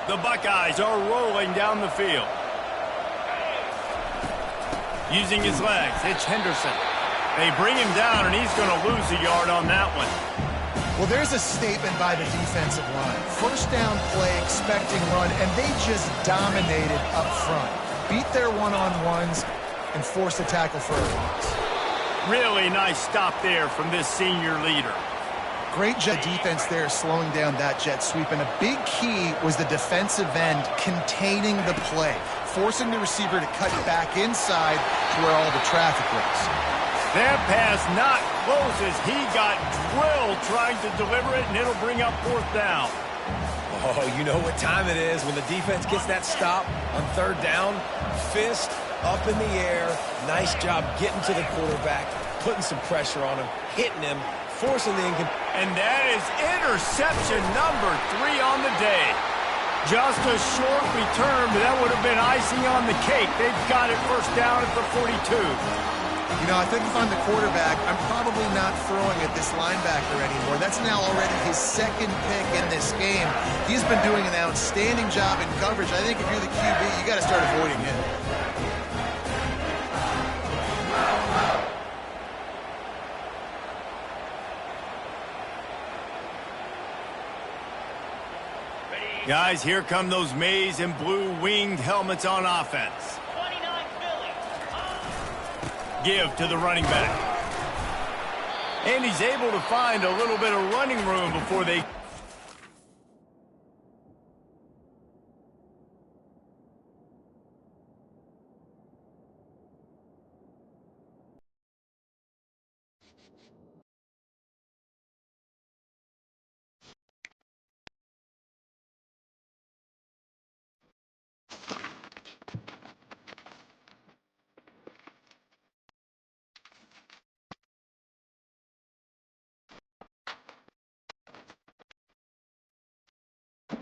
The Buckeyes are rolling down the field. Using his legs, it's Henderson. They bring him down, and he's going to lose a yard on that one. Well, there's a statement by the defensive line. First down play, expecting run, and they just dominated up front. Beat their one-on-ones and forced a tackle for a loss. Really nice stop there from this senior leader. Great jet defense there, slowing down that jet sweep. And a big key was the defensive end containing the play, forcing the receiver to cut back inside to where all the traffic was. That pass not close as he got drilled trying to deliver it, and it'll bring up 4th down. Oh, you know what time it is when the defense gets that stop on 3rd down. Fist up in the air. Nice job getting to the quarterback, putting some pressure on him, hitting him, forcing the and that is interception number 3 on the day. Just a short return, but that would have been icing on the cake. They've got it first down at the 42. You know, I think if I'm the quarterback, I'm probably not throwing at this linebacker anymore. That's now already his 2nd pick in this game. He's been doing an outstanding job in coverage. I think if you're the QB, you got to start avoiding him. Guys, here come those maize and blue winged helmets on offense. 29 Philly. Give to the running back. And he's able to find a little bit of running room before they